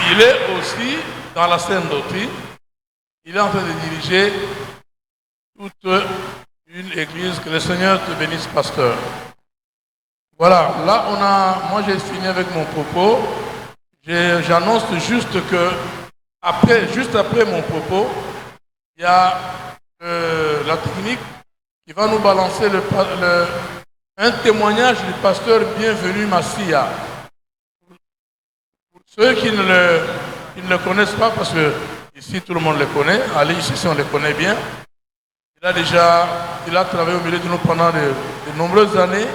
Il est aussi dans la saine doctrine. Il est en train de diriger toute une église. Que le Seigneur te bénisse, pasteur. Voilà, là moi j'ai fini avec mon propos. J'annonce juste que juste après mon propos, il y a la technique qui va nous balancer un témoignage du pasteur Bienvenu Massia. Pour ceux qui ne le connaissent pas, parce que ici tout le monde le connaît, allez ici on le connaît bien. Il a travaillé au milieu de nous pendant de nombreuses années.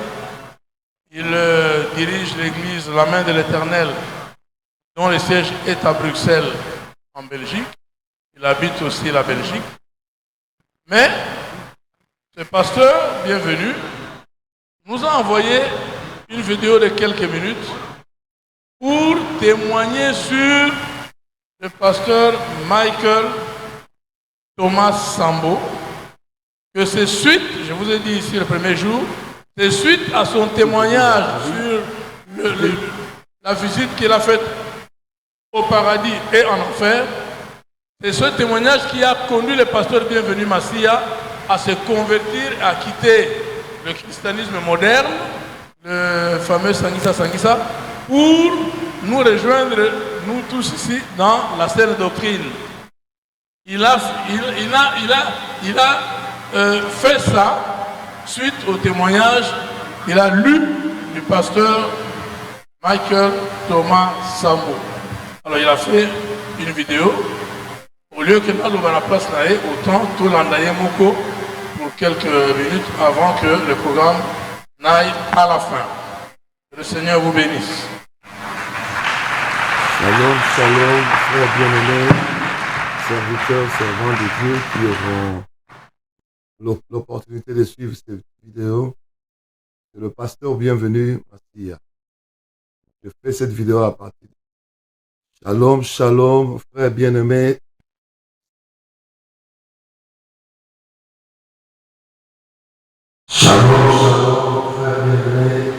Il dirige l'église La Main de l'Éternel, dont le siège est à Bruxelles, en Belgique. Il habite aussi la Belgique. Mais ce pasteur, Bienvenu, nous a envoyé une vidéo de quelques minutes pour témoigner sur le pasteur Michael Thomas Sambo, que c'est suite, je vous ai dit ici le premier jour, c'est suite à son témoignage sur la visite qu'il a faite au paradis et en enfer. C'est ce témoignage qui a conduit le pasteur Bienvenu Massia à se convertir, à quitter le christianisme moderne, le fameux Sangisa, pour nous rejoindre, nous tous ici, dans la saine doctrine. Il a fait ça suite au témoignage qu'il a lu du pasteur Michael Thomas Sambo. Alors il a fait une vidéo. Au lieu que nous à la place là, autant tout l'endaye moko pour quelques minutes avant que le programme n'aille à la fin. Que le Seigneur vous bénisse. Shalom, shalom, frères bien-aimés, serviteurs, servants de Dieu qui auront l'opportunité de suivre cette vidéo. C'est le pasteur Bienvenu Massia. Je fais cette vidéo à partir de Shalom, shalom, frères bien-aimés. Shalom, shalom, frères bien-aimés,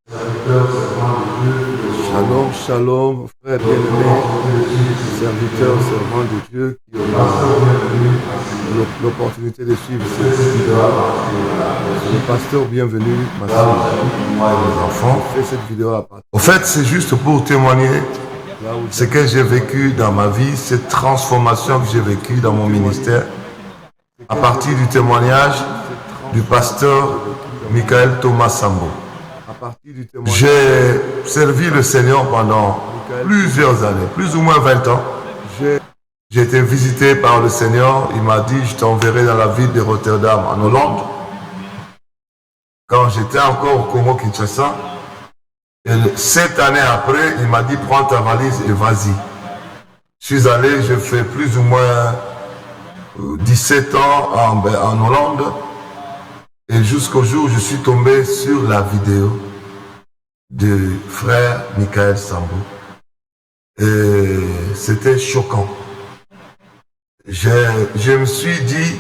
serviteurs, servants de Dieu. Shalom, shalom, frères bien-aimés, serviteurs, servants de Dieu qui ont l'opportunité de suivre cette vidéo. Le pasteur Bienvenu Massia. Les enfants, fait cette vidéo à partir. En fait, c'est juste pour témoigner ce que j'ai vécu dans ma vie, cette transformation que j'ai vécue dans mon ministère, à partir du témoignage du pasteur Michael Thomas Sambo. J'ai servi le Seigneur pendant plusieurs années, plus ou moins 20 ans. J'ai été visité par le Seigneur. Il m'a dit, je t'enverrai dans la ville de Rotterdam, en Hollande. Quand j'étais encore au Congo-Kinshasa. Et 7 années après, il m'a dit, prends ta valise et vas-y. Je suis allé, j'ai fait plus ou moins 17 ans en Hollande. Et jusqu'au jour où je suis tombé sur la vidéo du frère Michael Sambo. Et c'était choquant. Je me suis dit,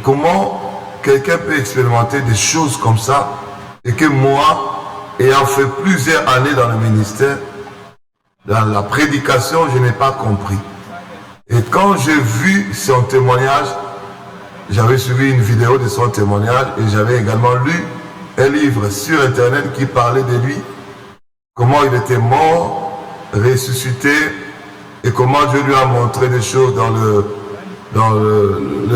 comment quelqu'un peut expérimenter des choses comme ça et que moi, ayant fait plusieurs années dans le ministère, dans la prédication, je n'ai pas compris. Et quand j'ai vu son témoignage, j'avais suivi une vidéo de son témoignage et j'avais également lu un livre sur Internet qui parlait de lui, comment il était mort, ressuscité, et comment Dieu lui a montré des choses dans le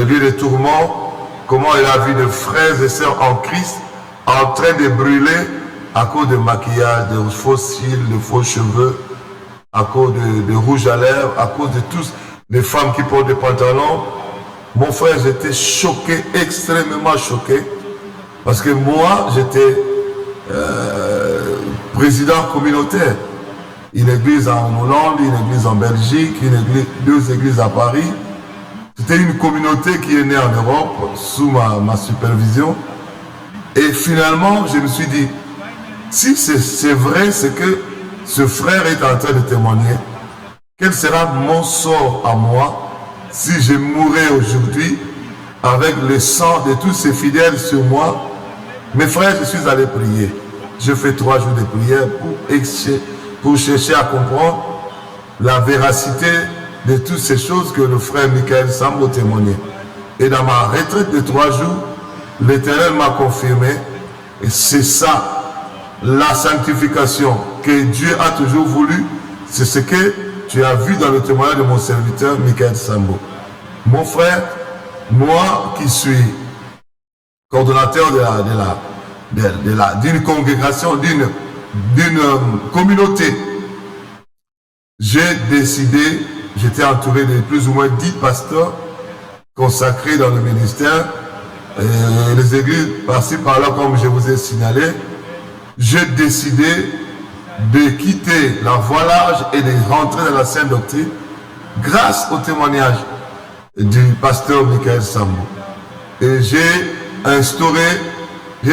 lieu de tourment, comment il a vu des frères et sœurs en Christ en train de brûler à cause de maquillage, de faux cils, de faux cheveux, à cause de rouge à lèvres, à cause de tous les femmes qui portent des pantalons. Mon frère, j'étais choqué, extrêmement choqué, parce que moi, j'étais président communautaire. Une église en Hollande, une église en Belgique, deux églises à Paris. C'était une communauté qui est née en Europe sous ma supervision. Et finalement, je me suis dit, si c'est vrai ce que ce frère est en train de témoigner, quel sera mon sort à moi si je mourais aujourd'hui avec le sang de tous ces fidèles sur moi? Mes frères, je suis allé prier. Je fais 3 jours de prière pour chercher à comprendre la véracité de toutes ces choses que le frère Michael Sambo témoignait. Et dans ma retraite de 3 jours, l'Éternel m'a confirmé, et c'est ça, la sanctification que Dieu a toujours voulu, c'est ce que tu as vu dans le témoignage de mon serviteur Michael Sambo. Mon frère, moi qui suis coordonnateur d'une congrégation, d'une communauté, j'ai décidé, j'étais entouré de plus ou moins 10 pasteurs consacrés dans le ministère, les églises par-ci par-là, comme je vous ai signalé. J'ai décidé de quitter l'envoilage et de rentrer dans la sainte doctrine grâce au témoignage du pasteur Michael Sambo. Et j'ai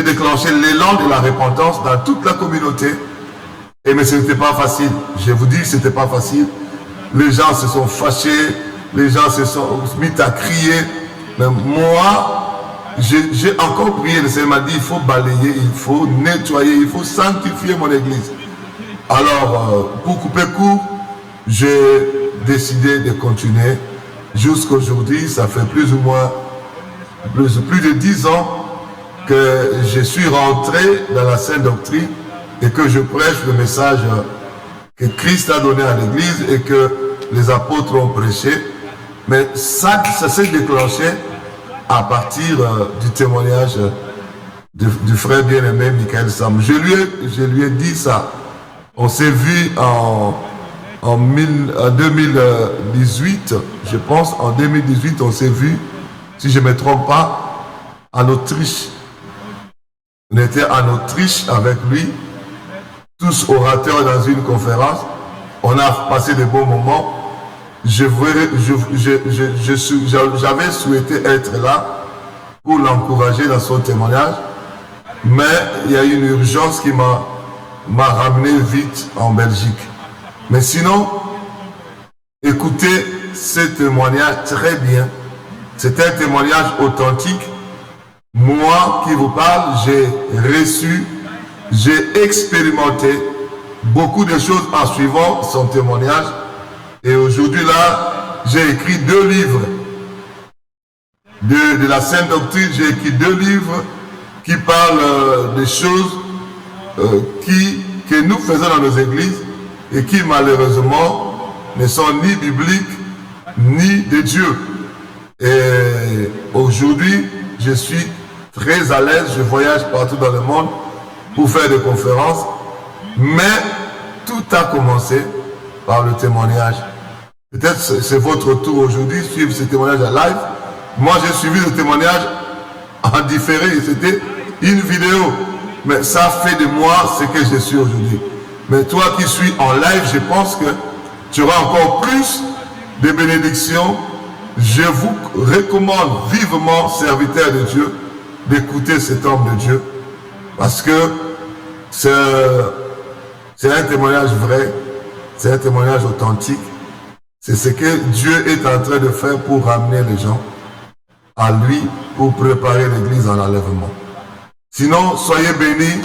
déclenché l'élan de la repentance dans toute la communauté. Mais ce n'était pas facile. Je vous dis que ce n'était pas facile. Les gens se sont fâchés, les gens se sont mis à crier. Mais moi, j'ai encore prié. Le Seigneur m'a dit, il faut balayer, il faut nettoyer, il faut sanctifier mon église. Alors, pour couper court, j'ai décidé de continuer. Jusqu'aujourd'hui, ça fait plus ou moins plus de 10 ans que je suis rentré dans la sainte doctrine et que je prêche le message que Christ a donné à l'église et que les apôtres ont prêché. Mais ça s'est déclenché à partir du témoignage du frère bien-aimé Michael Sambo. Je lui ai dit ça. On s'est vu en 2018, je pense, en 2018, on s'est vu, si je ne me trompe pas, en Autriche. On était en Autriche avec lui, tous orateurs dans une conférence. On a passé de bons moments. J'avais souhaité être là pour l'encourager dans son témoignage, mais il y a eu une urgence qui m'a ramené vite en Belgique. Mais sinon, écoutez ce témoignage très bien. C'est un témoignage authentique. Moi qui vous parle, j'ai reçu, j'ai expérimenté beaucoup de choses en suivant son témoignage. Et aujourd'hui là, j'ai écrit 2 livres de la Sainte Doctrine. J'ai écrit 2 livres qui parlent des choses que nous faisons dans nos églises et qui malheureusement ne sont ni bibliques ni de Dieu. Et aujourd'hui, je suis très à l'aise, je voyage partout dans le monde pour faire des conférences, mais tout a commencé par le témoignage. Peut-être c'est votre tour aujourd'hui de suivre ce témoignage en live. Moi, j'ai suivi le témoignage en différé, c'était une vidéo, mais ça fait de moi ce que je suis aujourd'hui. Mais toi qui suis en live, je pense que tu auras encore plus de bénédictions. Je vous recommande vivement, serviteurs de Dieu, d'écouter cet homme de Dieu, parce que c'est un témoignage vrai, c'est un témoignage authentique. C'est ce que Dieu est en train de faire pour ramener les gens à lui, pour préparer l'église en enlèvement. Sinon, soyez bénis,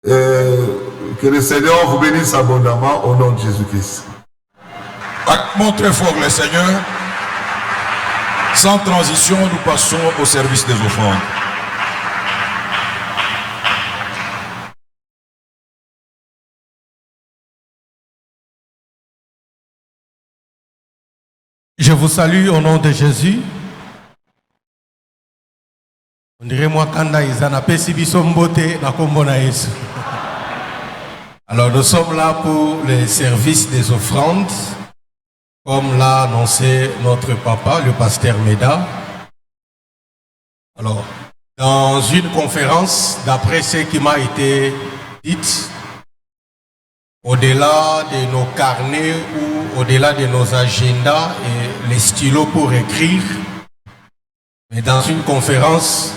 que le Seigneur vous bénisse abondamment au nom de Jésus-Christ. Montrez fort le Seigneur. Sans transition, nous passons au service des offrandes. Je vous salue au nom de Jésus. On dirait moi kanda izana pesi biso mbote na kombo na Yesu. Alors nous sommes là pour le service des offrandes, comme l'a annoncé notre papa, le pasteur Meda. Alors, dans une conférence, d'après ce qui m'a été dit, au-delà de nos carnets ou au-delà de nos agendas et les stylos pour écrire, mais dans une conférence,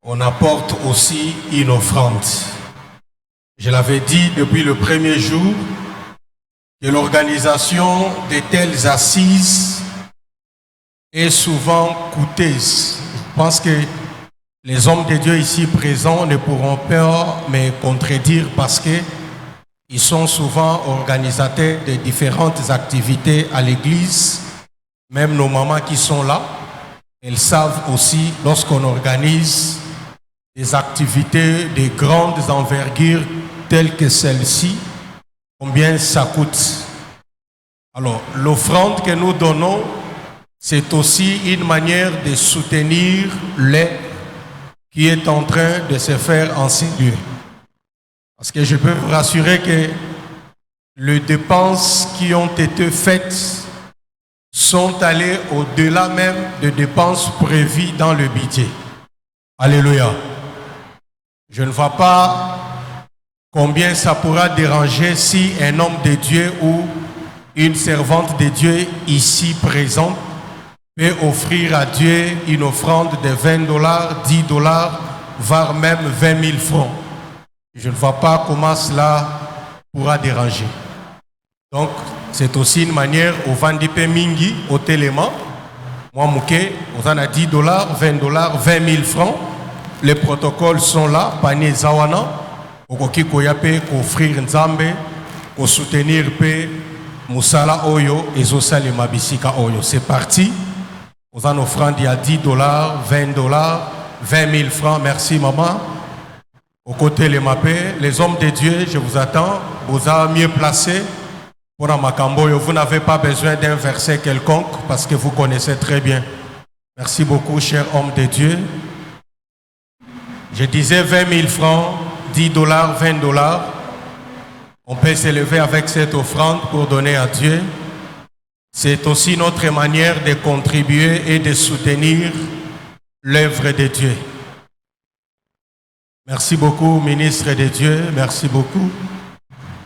on apporte aussi une offrande. Je l'avais dit depuis le premier jour que l'organisation de telles assises est souvent coûteuse. Je pense que les hommes de Dieu ici présents ne pourront pas me contredire parce que ils sont souvent organisateurs de différentes activités à l'église. Même nos mamans qui sont là, elles savent aussi lorsqu'on organise des activités de grandes envergures telles que celle-ci, combien ça coûte. Alors, l'offrande que nous donnons, c'est aussi une manière de soutenir l'aide qui est en train de se faire en ces lieux. Parce que je peux vous rassurer que les dépenses qui ont été faites sont allées au-delà même des dépenses prévues dans le budget. Alléluia. Je ne vois pas combien ça pourra déranger si un homme de Dieu ou une servante de Dieu ici présente peut offrir à Dieu une offrande de $20, $10, voire même 20 000 francs. Je ne vois pas comment cela pourra déranger. Donc, c'est aussi une manière au Vandipe Mingi, au Téléman. Moi, Mouké, on en a $10, $20, 20 000 francs. Les protocoles sont là, panier Zawana. Okoki koyape, offrir Nzambe, ko soutenir pe Musala Oyo et Zosale Mabisika Oyo. C'est parti. On en offrande, il y a $10, $20, 20 000 francs. Merci, maman. Au côté les mapés, les hommes de Dieu, je vous attends. Vous avez mieux placé pour un Makamboyo. Vous n'avez pas besoin d'un verset quelconque parce que vous connaissez très bien. Merci beaucoup, cher homme de Dieu. Je disais 20 000 francs, $10, $20. On peut s'élever avec cette offrande pour donner à Dieu. C'est aussi notre manière de contribuer et de soutenir l'œuvre de Dieu. Merci beaucoup, ministre de Dieu. Merci beaucoup.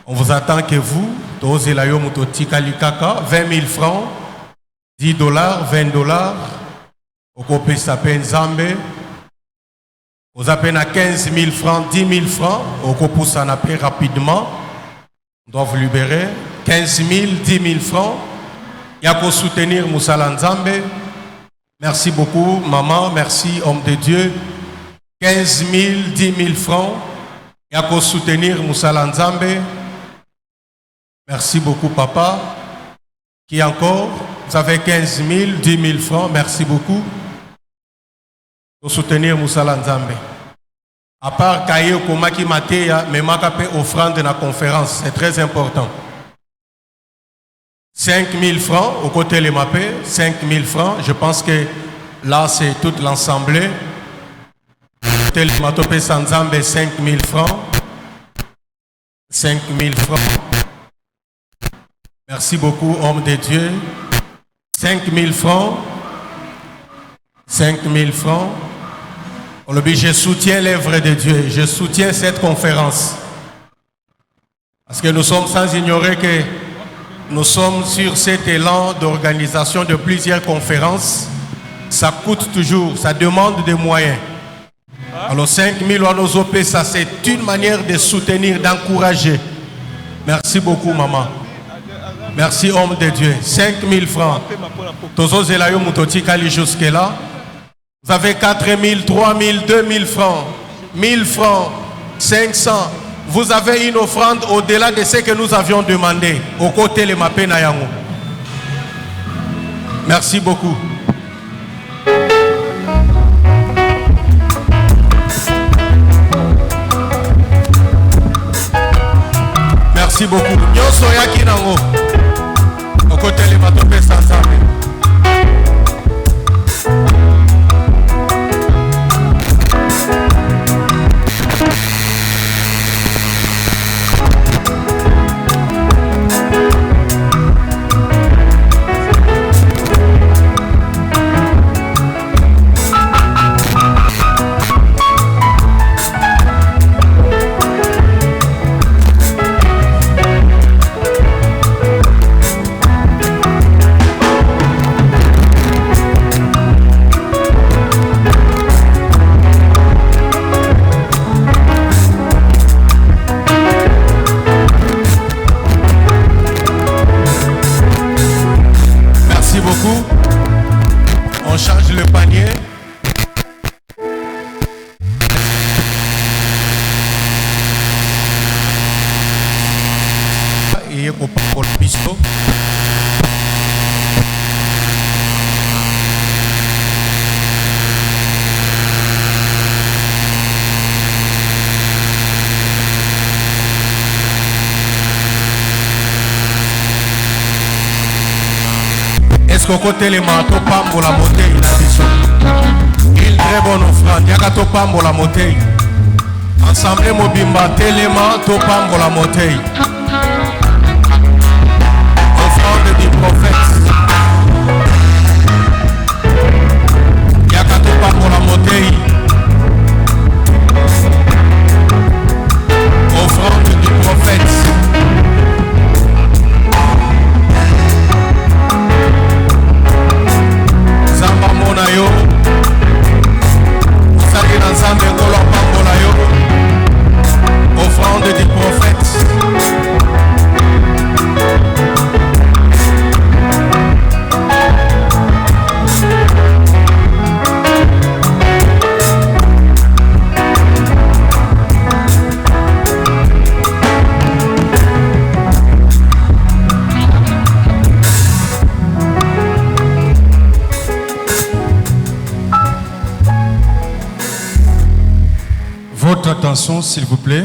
On vous attend que vous, 20 000 francs, $10, $20, au Kopé Sapin Zambé. Vous appelez à 15 000 francs, 10 000 francs, au Kopou Sanapé rapidement. On doit vous libérer. 15 000, 10 000 francs. Il y a qu'à soutenir Moussala Nzambe. Merci beaucoup, maman. Merci, homme de Dieu. 15 000, 10 000 francs. Il y a qu'à soutenir Moussala Nzambe. Merci beaucoup, papa. Qui encore? Vous avez 15 000, 10 000 francs. Merci beaucoup. Pour soutenir Moussala Nzambe. À part Kaye Komaki Mateya, mais Makape offrande dans la conférence. C'est très important. 5 000 francs au côté les mapés. 5 000 francs. Je pense que là, c'est toute l'ensemble. Tel Matopé Sanzambe, 5 000 francs. 5 000 francs. Merci beaucoup, homme de Dieu. 5 000 francs. 5 000 francs. On le dit, je soutiens l'œuvre de Dieu. Je soutiens cette conférence. Parce que nous sommes sans ignorer que nous sommes sur cet élan d'organisation de plusieurs conférences. Ça coûte toujours, ça demande des moyens. Alors 5 000 à nos OP, ça c'est une manière de soutenir, d'encourager. Merci beaucoup, maman. Merci, homme de Dieu. 5 000 francs. Tozo Zelayo Moutoti Kali jusque là. Vous avez 4 000, 3 000, 2 000 francs, 1 000 francs, 500. Vous avez une offrande au-delà de ce que nous avions demandé. Au côté les Mapé Nayango. Merci beaucoup. Merci beaucoup. Nyonso yaki nango. Okoteli matope sanzambe. Koko telema to pambola motei na biso. Il très bonne offrande. Yaka to pambola motei. Ensemble mobimba telema to pambola motei. Offrande du prophète. Yaka to pambola motei. Offrande du prophète. Yo Sari na Nzambe ngolo pambola yo offrande du prophète. Votre attention, s'il vous plaît.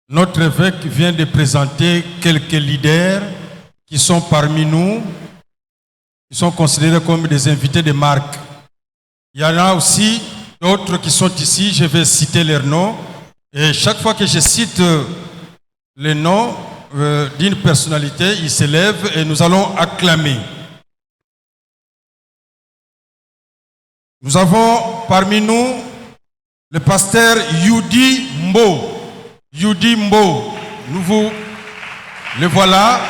Notre évêque vient de présenter quelques leaders qui sont parmi nous, qui sont considérés comme des invités de marque. Il y en a aussi d'autres qui sont ici, je vais citer leurs noms. Et chaque fois que je cite les noms d'une personnalité, ils se lèvent et nous allons acclamer. Nous avons parmi nous le pasteur Yudi Mbo. Yudi Mbo, nous vous le voilà.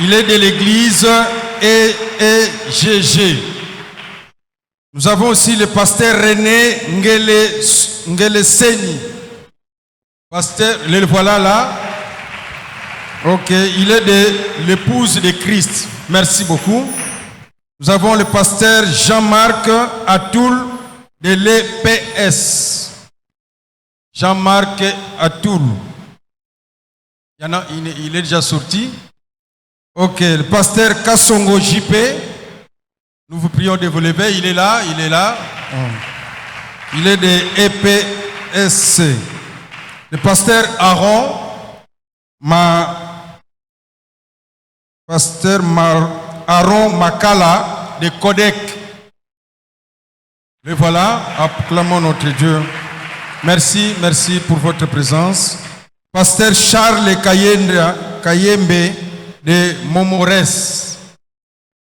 Il est de l'église EEGG. Nous avons aussi le pasteur René Ngeleseni. Pasteur, le voilà là. Ok, il est de l'épouse de Christ. Merci beaucoup. Nous avons le pasteur Jean-Marc Atoul de l'EPS. Jean-Marc Atoul. Il est déjà sorti. Ok, le pasteur Kassongo JP. Nous vous prions de vous lever. Il est là, il est là. Il est de EPSC. Le pasteur Aaron, pasteur Aaron Makala de Codec. Le voilà, acclamons notre Dieu. Merci, merci pour votre présence. Pasteur Charles Kayembe de Momores.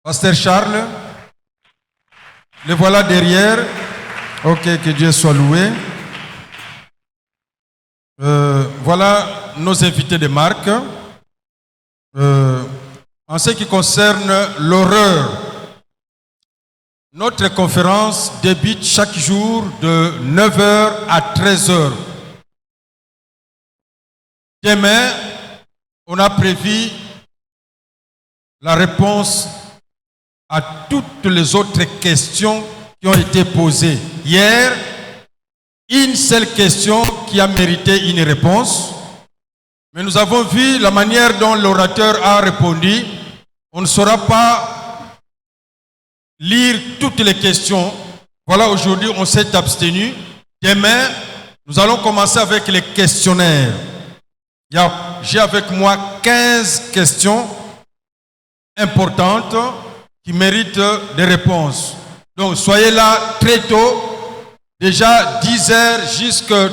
Pasteur Charles, le voilà derrière. Ok, que Dieu soit loué. Voilà nos invités de marque. En ce qui concerne l'horreur, notre conférence débute chaque jour de 9h à 13h. Demain, on a prévu la réponse à toutes les autres questions qui ont été posées. Hier, une seule question qui a mérité une réponse. Mais nous avons vu la manière dont l'orateur a répondu. On ne saura pas lire toutes les questions. Voilà, aujourd'hui, on s'est abstenu. Demain, Nous allons commencer avec les questionnaires. J'ai avec moi 15 questions importantes qui méritent des réponses. Donc soyez là très tôt, déjà 10 heures jusqu'à